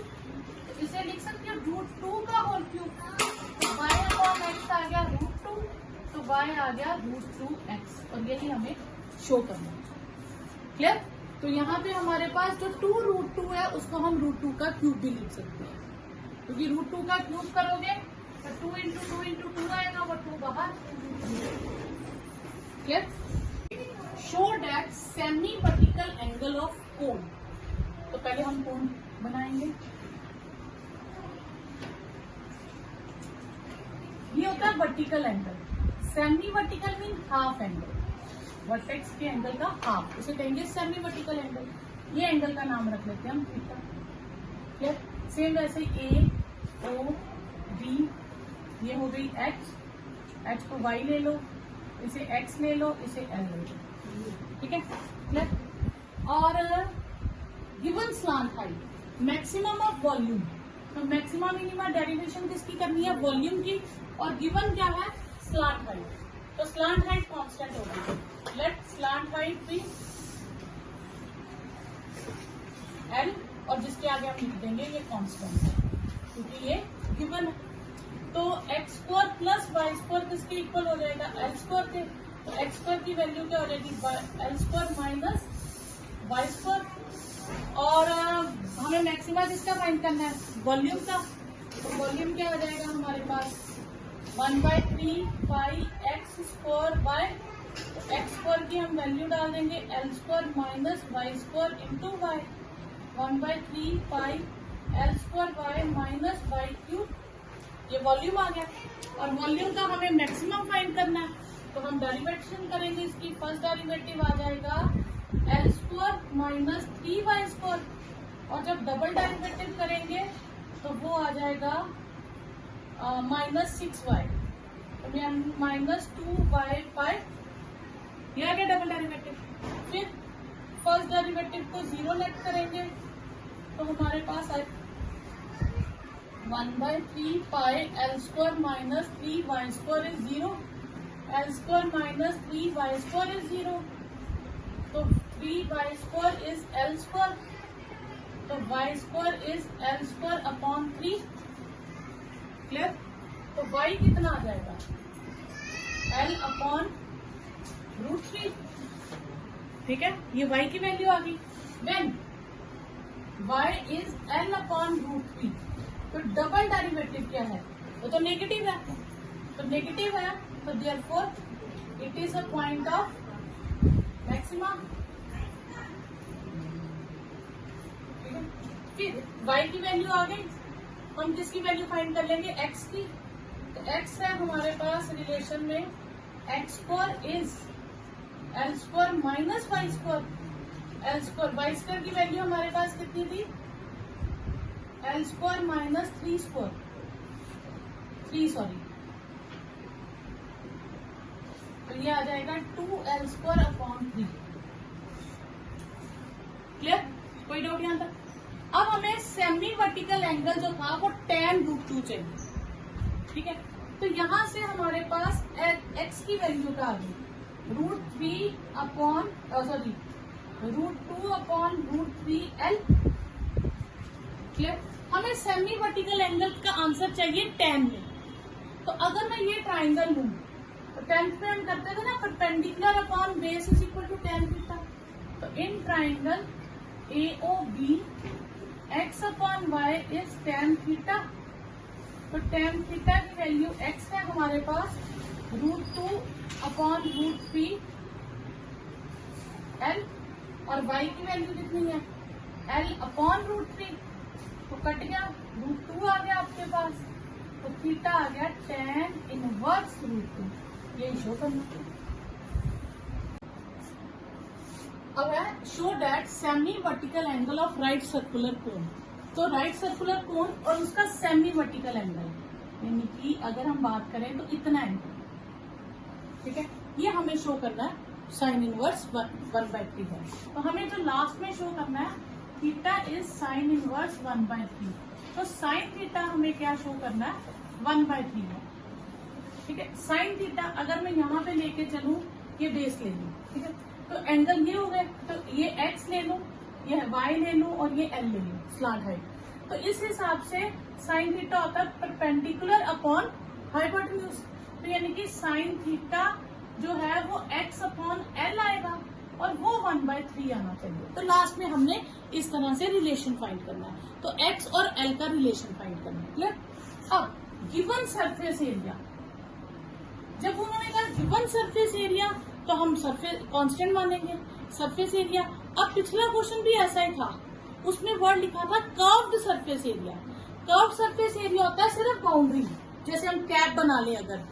Speaker 1: इसे लिख सकते हो √2 का होल क्यूब, तो y अपॉन एक्स आ गया √2, तो y आ गया √2x, और यही हमें शो करना है। क्लियर। तो यहाँ पे हमारे पास जो 2√2 है उसको हम √2 का क्यूब भी लिख सकते हैं, क्योंकि √2 का क्यूब करोगे तो 2 × 2 × 2 आएगा, वो 2 बाहर। Clear. Show that semi vertical angle of cone, तो पहले हम कोन बनाएंगे। ये होता है vertical angle, semi vertical mean half angle, vertex के एंगल का हाफ, उसे कहेंगे सेमी वर्टिकल एंगल। ये एंगल का नाम रख लेते हैं हम थीटा। क्लियर। सेम वैसे ए ओ बी, ये हो गई एच, एच को वाई ले लो, इसे एक्स ले लो, इसे एल ले लो, ठीक है। क्लियर। और given slant height, maximum of volume, तो मैक्सिमम मिनिमा डेरिवेशन किसकी करनी है, वॉल्यूम की, और गिवन क्या है, स्लांट हाइट, तो स्लांट हाइट कांस्टेंट होगी। Let slant height be l, और जिसके आगे हम लिख देंगे ये कांस्टेंट है, क्योंकि ये गिवन है। तो x square plus y square किसके इक्वल हो जाएगा, एल स्क्वायर के, तो एक्स स्क्वायर की वैल्यू क्या हो जाएगी, l square minus y square, और हमें मैक्सिमा किसका फाइंड करना है, वॉल्यूम का, तो वॉल्यूम क्या हो जाएगा हमारे पास 1/3 x square by, x square की हम वैल्यू डाल देंगे l square minus y square into y, 1/3 l square y minus y cube, ये वॉल्यूम आ गया। और वॉल्यूम का हमें मैक्सिमम फाइंड करना है, तो हम डेरिवेशन करेंगे, इसकी फर्स्ट डेरिवेटिव आ जाएगा L square minus 3y square, और जब डबल डेरिवेटिव करेंगे तो वो आ जाएगा -6y, तो -2y5, ये आ गया डबल डेरिवेटिव। फिर फर्स्ट डेरिवेटिव को 0 लेट करेंगे तो हमारे पास आए 1/3 l square minus 3y square is 0, L square minus 3y square is 0, तो 3y square is l square, तो y square is l square upon 3। Clear. तो y कितना आ जाएगा, l अपॉन √3, ठीक है, ये y की वैल्यू आ गई। Then y is l upon √3, तो डबल डेरिवेटिव क्या है, वो तो नेगेटिव है, तो नेगेटिव है, तो therefore it is a point of maxima. फिर y की वैल्यू आ गई, हम किसकी वैल्यू फाइंड कर लेंगे, x की, तो x है हमारे पास रिलेशन में x square is l square minus y square, l square y square की वैल्यू हमारे पास कितनी थी, l square minus 3 square, 3 sorry, तो ये आ जाएगा 2l स्क्वायर अपॉन 3। क्लियर, कोई डाउट यहाँ तक। अब हमें सेमी वर्टिकल एंगल जो था वो tan √2 चाहिए, ठीक है, तो यहां से हमारे पास x की वैल्यू का आ गई √3 upon sorry √2 upon √3l। Clear. हमें सेमी वर्टिकल एंगल का आंसर चाहिए tan में, तो अगर मैं ये ट्राइंगल लूं तो 10th में हम करते थे ना perpendicular upon base is equal to tan theta, तो in triangle AOB x upon y is tan theta, तो tan थीटा की वैल्यू x है हमारे पास √2 अपॉन √3l, और y की वैल्यू कितनी है l अपॉन √3, तो कट गया, √2 आ गया आपके पास, तो थीटा आ गया tan इनवर्स √2। ये शो करना। अब है show that semi vertical angle of right circular cone. तो राइट सर्कुलर कोन और उसका सेमी वर्टिकल एंगल, यानी कि अगर हम बात करें तो इतना एंगल, ठीक है, ये हमें शो करना है साइन इनवर्स 1/3 है। तो हमें जो लास्ट में शो करना है थीटा इज साइन इनवर्स 1/3। तो साइन थीटा हमें क्या शो करना है 1/3 है, ठीक है। साइन थीटा अगर मैं यहाँ पे लेके चलूं, ये बेस ले लूं, ठीक है, तो एंगल ये हो गए, तो ये x ले लूं, ये y ले लूं और ये l ले लूं, स्लांट हाइट। तो इस हिसाब से साइन थीटा होता है परपेंडिकुलर अपॉन हाइपोटेन्यूज। तो यानी कि साइन थीटा जो है वो x अपॉन l आएगा और वो 1/3 आना चाहिए। तो लास्ट में हमने इस तरह से रिलेशन फाइंड करना है, तो x और l का रिलेशन फाइंड करना है, क्लियर। अब गिवन सरफेस एरिया, जब उन्होंने कहा गिवन सरफेस एरिया तो हम सरफेस कांस्टेंट मानेंगे सरफेस एरिया। अब पिछला क्वेश्चन भी ऐसा ही था, उसमें वर्ड लिखा था curved surface area. Curved surface area होता है सिर्फ बाउंड्री, जैसे हम कैप बना ले अगर,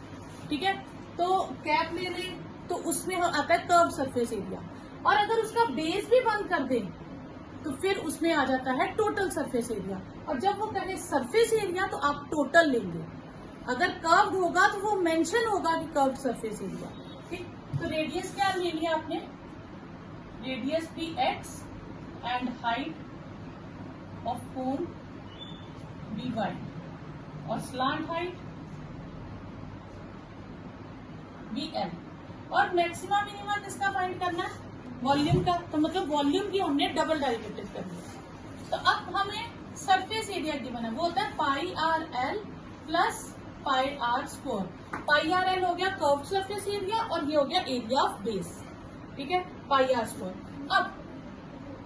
Speaker 1: ठीक है, तो कैप ले ले तो उसमें आता है कर्व्ड सरफेस एरिया। और अगर उसका बेस भी बंद कर दे तो फिर उसमें आ जाता है टोटल सरफेस एरिया। और जब वो कहे सरफेस एरिया तो आप टोटल लेंगे, अगर कर्व्ड होगा तो वो मेंशन होगा कि कर्व्ड सरफेस एरिया, ठीक। तो रेडियस क्या ले लिया आपने, रेडियस भी x and height of cone dy और स्लांट हाइट bl। और मैक्सिमा मिनिमा किसका फाइंड करना है, वॉल्यूम का। तो मतलब वॉल्यूम की हमने डबल डेरिवेटिव कर लिया। तो अब हमें सरफेस एरिया गिवन है, वो होता है pi r l plus pi are square. Pi r l हो गया कर्व्ड सरफेस एरिया और ये हो गया एरिया ऑफ बेस, ठीक है, पाई आर स्क्वायर। अब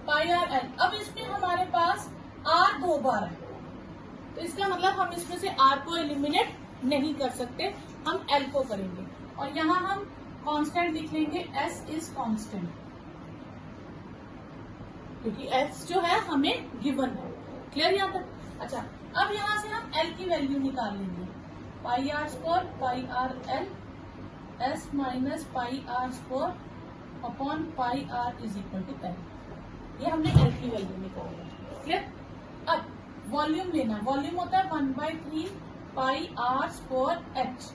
Speaker 1: पाई आर एल, अब इसमें हमारे पास आर 2 बार है, तो इसका मतलब हम इसमें से आर को एलिमिनेट नहीं कर सकते, हम एल को करेंगे। और यहाँ हम कांस्टेंट लिख लेंगे, एस इज कांस्टेंट, क्योंकि एस जो है हमें गिवन है, क्लियर यहाँ तक। अच्छा, अब यहाँ से हम एल की वैल्यू निकाल लेंगे, pi are square pi r l s minus pi are square upon pi are is equal to l. ये हमने एल की वैल्यू निकाली, क्लियर। अब वॉल्यूम लेना, वॉल्यूम होता है 1/3 पाई आर स्क्वायर एच,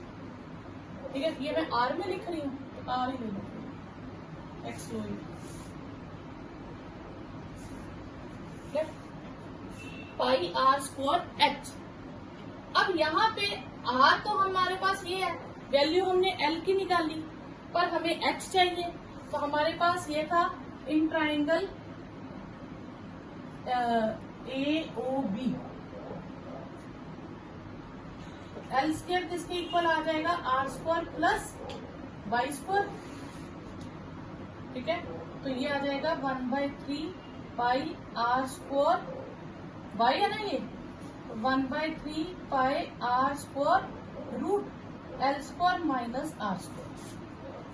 Speaker 1: ठीक है। ये मैं आर में लिख रही हूँ, तो आर ही ले लो, एक्स लो, पाई आर स्क्वायर एच। अब यहाँ पे आर तो हमारे पास ये है, वैल्यू हमने एल की निकाली, पर हमें एच चाहिए, तो हमारे पास ये था in triangle AOB, l square किसके इक्वल आ जाएगा, r square plus y square, ठीक है। तो ये आ जाएगा 1/3 पाई आर स्क्वायर, वाई है ना ये, 1/3 pi are square root l square minus r square.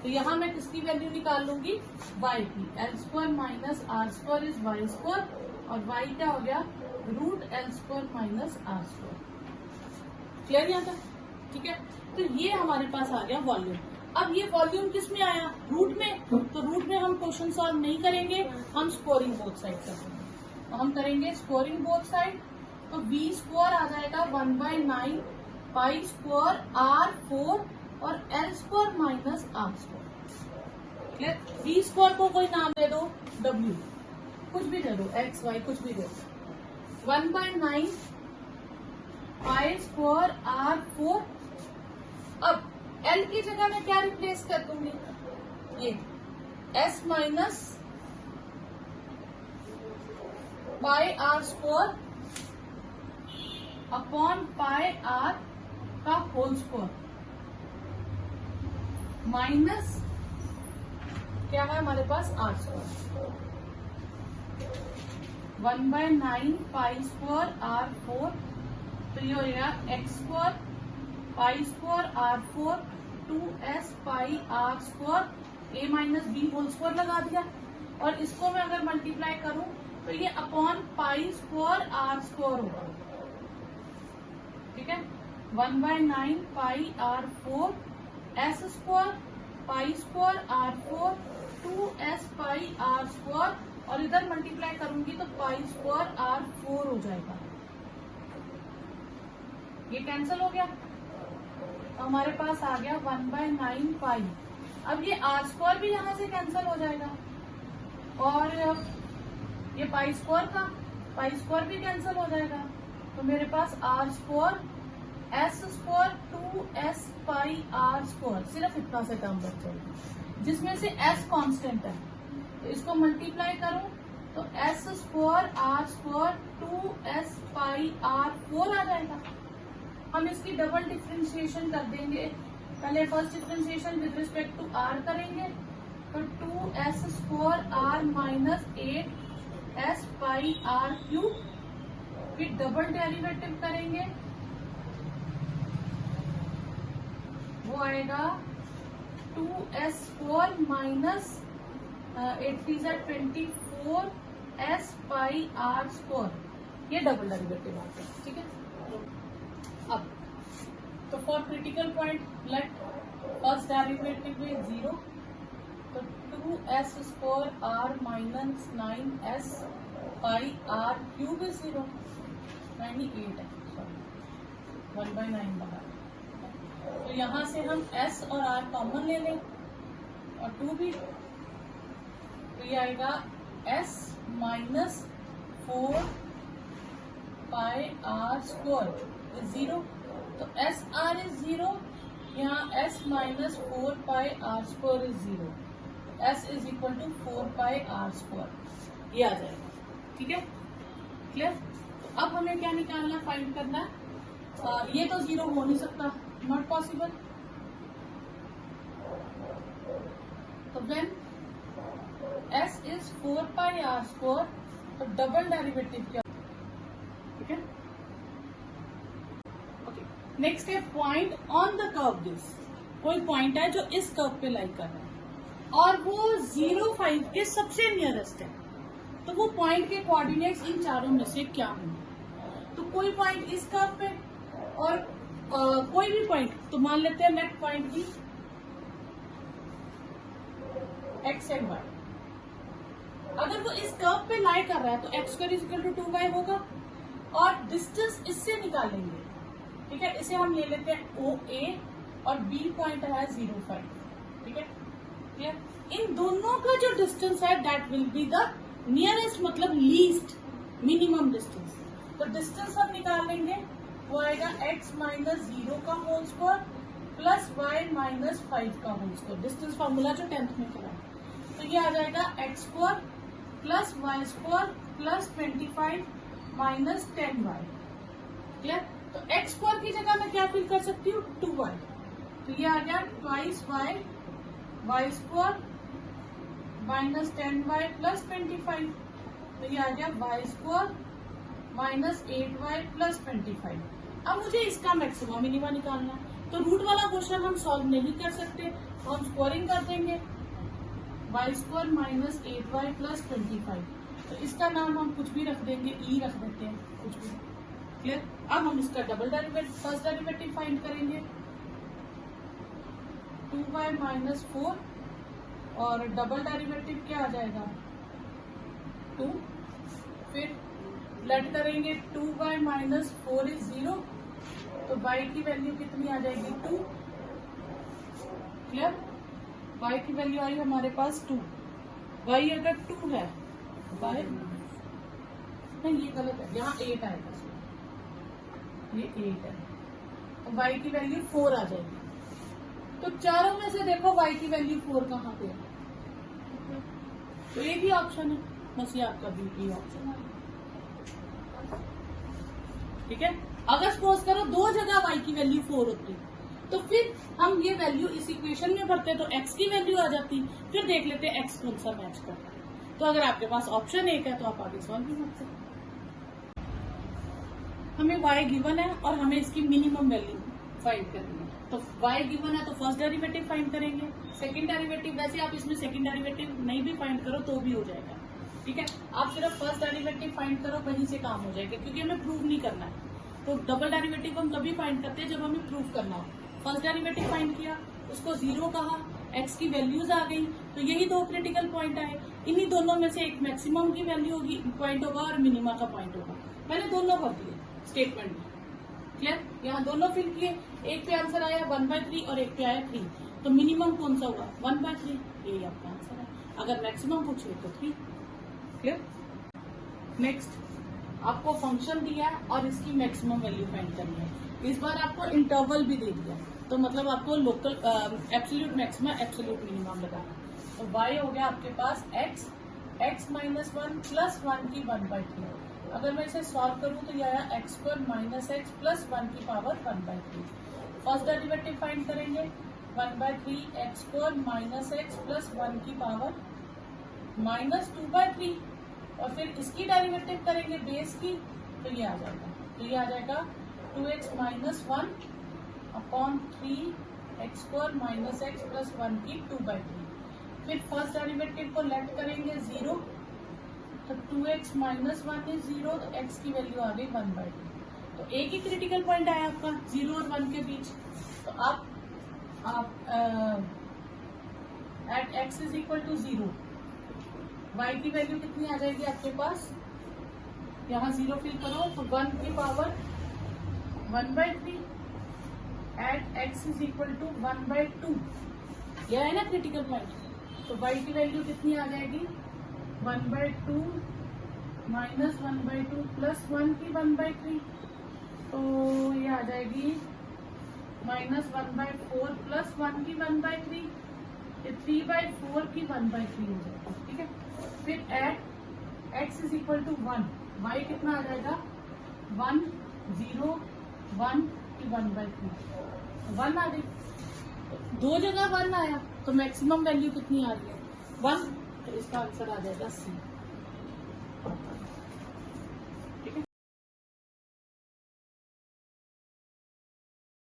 Speaker 1: तो यहाँ मैं किसकी वैल्यू निकाल लूंगी, वाई की, l square minus r square is y square, और वाई क्या हो गया, root l square minus r square, clear यहाँ तक, ठीक है। तो ये हमारे पास आ गया वॉल्यूम। अब ये वॉल्यूम किस में आया, रूट में, तो रूट में हम क्वेश्चन सॉल्व नहीं करेंगे, हम स्कोरिंग बोथ साइड करेंगे। तो हम करेंगे स्कोरिंग बोथ साइड, तो बी स्क्वायर आ जाएगा 1/9 पाई स्क्वायर R4 और l square minus r square, clear. B square को कोई नाम दे दो, W, कुछ भी दे दो, एक्स वाई कुछ भी दे दो, 1/9 पाई स्क्वायर R4। अब एल की जगह मैं क्या रिप्लेस कर दूंगी, ये s minus pi are square upon pi r का होल स्क्वायर माइनस क्या है हमारे पास r square, 1/9 pi square R4, तो ये हो गया x square pi square R4 2s pi are square a minus b whole square लगा दिया। और इसको मैं अगर मल्टीप्लाई करूं तो ये upon pi square r square होगा, ठीक है। 1/9 pi r 4 s square pi square r 4 2s pi are square, और इधर मल्टीप्लाई करूंगी तो पाई स्क्वायर आर 4 हो जाएगा। ये कैंसिल हो गया, तो हमारे पास आ गया 1/9 पाई। अब ये आर स्क्वायर भी यहां से कैंसिल हो जाएगा, और ये पाई स्क्वायर भी कैंसिल हो जाएगा। तो मेरे पास r square s square 2s pi are square, सिर्फ इतना से टर्म बच जाएगी, जिसमें से s कांस्टेंट है। तो इसको मल्टीप्लाई करूं तो s square r square 2s pi r 4 आ जाएगा। हम इसकी डबल डिफ्रेंशिएशन कर देंगे। पहले first differentiation with respect to r करेंगे, तो 2s square r minus 8s pi r cube, फिर डबल डेरिवेटिव करेंगे, वो आएगा 2s square minus 8 24s pi are square, ये डबल डेरिवेटिव आता है, ठीक है। अब तो for critical point let first derivative में 0, तो 2s square r minus 9s pi r cube is 0, 98 है, सॉरी 1/9 बाहर। तो यहां से हम s और r कॉमन ले लें और 2 भी, तो ये आएगा s minus 4 pi are square is 0, तो एस आर इज 0, यहाँ s minus 4 pi are square is 0, s is equal to 4 pi are square, ये आ जाएगा, ठीक है, क्लियर। अब हमें क्या निकालना, फाइंड करना है, ये तो 0 हो नहीं सकता, नॉट पॉसिबल। तो when s is 4 pi are square, तो डबल डेरिवेटिव क्या, ठीक है। ओके, नेक्स्ट है point on the curve this. कोई पॉइंट है जो इस कर्व पे लाई कर रहा है और वो 0,5 के सबसे नियरेस्ट है, तो वो पॉइंट के कोऑर्डिनेट्स इन चारों में से क्या होंगे। तो कोई पॉइंट इस कर्व पे और कोई भी पॉइंट, तो मान लेते हैं नेक्स्ट पॉइंट भी x एंड y, अगर वो इस कर्व पे लाई कर रहा है तो x² इक्वल टू 2y होगा, और डिस्टेंस इससे निकालेंगे, ठीक है। इसे हम ले लेते हैं OA और B पॉइंट है 0,5, ठीक है, क्लियर। इन दोनों का जो डिस्टेंस है that will be the nearest, मतलब लीस्ट मिनिमम डिस्टेंस। तो डिस्टेंस हम निकाल लेंगे, वो आएगा x माइनस 0 का whole square plus y minus 5 का होल स्क्वायर, डिस्टेंस फॉर्मूला जो 10th में करा है। तो ये आ जाएगा x square plus y square plus 25 minus 10y, clear. तो x स्क्वायर की जगह मैं क्या फिल कर सकती हूँ, 2y, तो ये आ गया twice y square minus 10y plus 25, तो ये आ गया y square minus 8y plus 25। अब मुझे इसका मैक्सिमम मिनिमा निकालना है, तो रूट वाला क्वेश्चन हम सॉल्व नहीं कर सकते, तो हम स्क्वायरिंग कर देंगे, y square minus 8y plus 25, तो इसका नाम हम कुछ भी रख देंगे, e रख देते हैं, कुछ भी, क्लियर। अब हम इसका double derivative, first derivative find करेंगे, 2y माइनस 4, और डबल डेरिवेटिव क्या आ जाएगा 2, फिर लेट करेंगे 2y माइनस 4 इज 0, तो y की वैल्यू कितनी आ जाएगी 2, क्लियर। y की वैल्यू आई हमारे पास 2, y अगर 2 है, y नहीं ये गलत है, यहाँ 8 आएगा, ये 8 है, तो y की वैल्यू 4 आ जाएगी। तो चारों में से देखो y की वैल्यू 4 कहाँ पे है, तो एक ही ऑप्शन है, बस ये आपका बी ऑप्शन है, ठीक है। अगर सपोज करो दो जगह y की वैल्यू 4 होती, तो फिर हम ये वैल्यू इस इक्वेशन में भरते तो x की वैल्यू आ जाती, फिर देख लेते x कौन सा मैच करता है। तो अगर आपके पास ऑप्शन 1 है तो आप आगे सॉल्व भी कर सकते। हमें y गिवन है और हमें इसकी मिनिमम वैल्यू फाइंड करनी है, तो y गिवन है तो फर्स्ट डेरिवेटिव फाइंड करेंगे, सेकंड डेरिवेटिव, वैसे आप इसमें सेकंड डेरिवेटिव नहीं भी फाइंड करो तो भी हो जाएगा, ठीक है, आप सिर्फ फर्स्ट डेरिवेटिव फाइंड करो, वहीं से काम हो जाएगा, क्योंकि हमें प्रूव नहीं करना है। तो डबल डेरिवेटिव हम तभी फाइंड करते हैं जब हमें प्रूव करना हो। फर्स्ट डेरिवेटिव फाइंड किया, उसको 0 कहा, x की वैल्यूज आ गई, तो यही दो क्रिटिकल पॉइंट आए। इन्हीं दोनों में से एक मैक्सिमम की वैल्यू होगी, पॉइंट होगा, और मिनिमा का पॉइंट होगा। मैंने दोनों भर दिए स्टेटमेंट में, क्लियर। यहाँ दोनों फिल किए, एक पे आंसर आया 1/3 और एक पे आया 3, तो मिनिमम कौन सा होगा 1/3, यही आपका आंसर है। अगर मैक्सिमम पूछे तो 3, क्लियर। नेक्स्ट, आपको फंक्शन दिया है और इसकी मैक्सिमम वैल्यू फाइंड करनी है। इस बार आपको इंटरवल भी दे दिया, तो मतलब आपको local absolute maximum absolute minimum लगाना। तो y हो गया आपके पास x -1 प्लस 1 की 1/3। अगर मैं इसे सॉल्व करूं तो यह आया x² - x प्लस 1 की पावर 1/3। फर्स्ट डेरिवेटिव फाइंड करेंगे, 1/3 x² - x प्लस 1 की पावर -2/3, और फिर इसकी डेरिवेटिव करेंगे बेस की, तो ये आ जाएगा, 2x - 1 upon 3 x² - x plus 1 की 2/3। फिर फर्स्ट डेरिवेटिव को लेट करेंगे 0, तो 2x - 1 इज 0, तो x की वैल्यू आ गई 1/2। तो एक ही क्रिटिकल पॉइंट आया आपका 0 और 1 के बीच। तो आप at x is equal to 0, y की वैल्यू कितनी आ जाएगी आपके पास, यहाँ 0 फिल करो, तो 1 की power 1/3 at x is equal to 1/2। यह है ना क्रिटिकल पॉइंट। तो y की वैल्यू कितनी आ जाएगी 1/2 माइनस 1/2 प्लस 1 की 1/3, तो ये आ जाएगी -1/4 प्लस 1 की 1/3, 3/4 की 1/3 हो जाएगी, ठीक है। फिर at x is equal to 1, y कितना आ जाएगा 1 0 1 की 1/3, 1 आ गई। दो जगह 1 आया, तो मैक्सिमम वैल्यू कितनी आ रही है 1, तो इसका आंसर आ जाएगा C।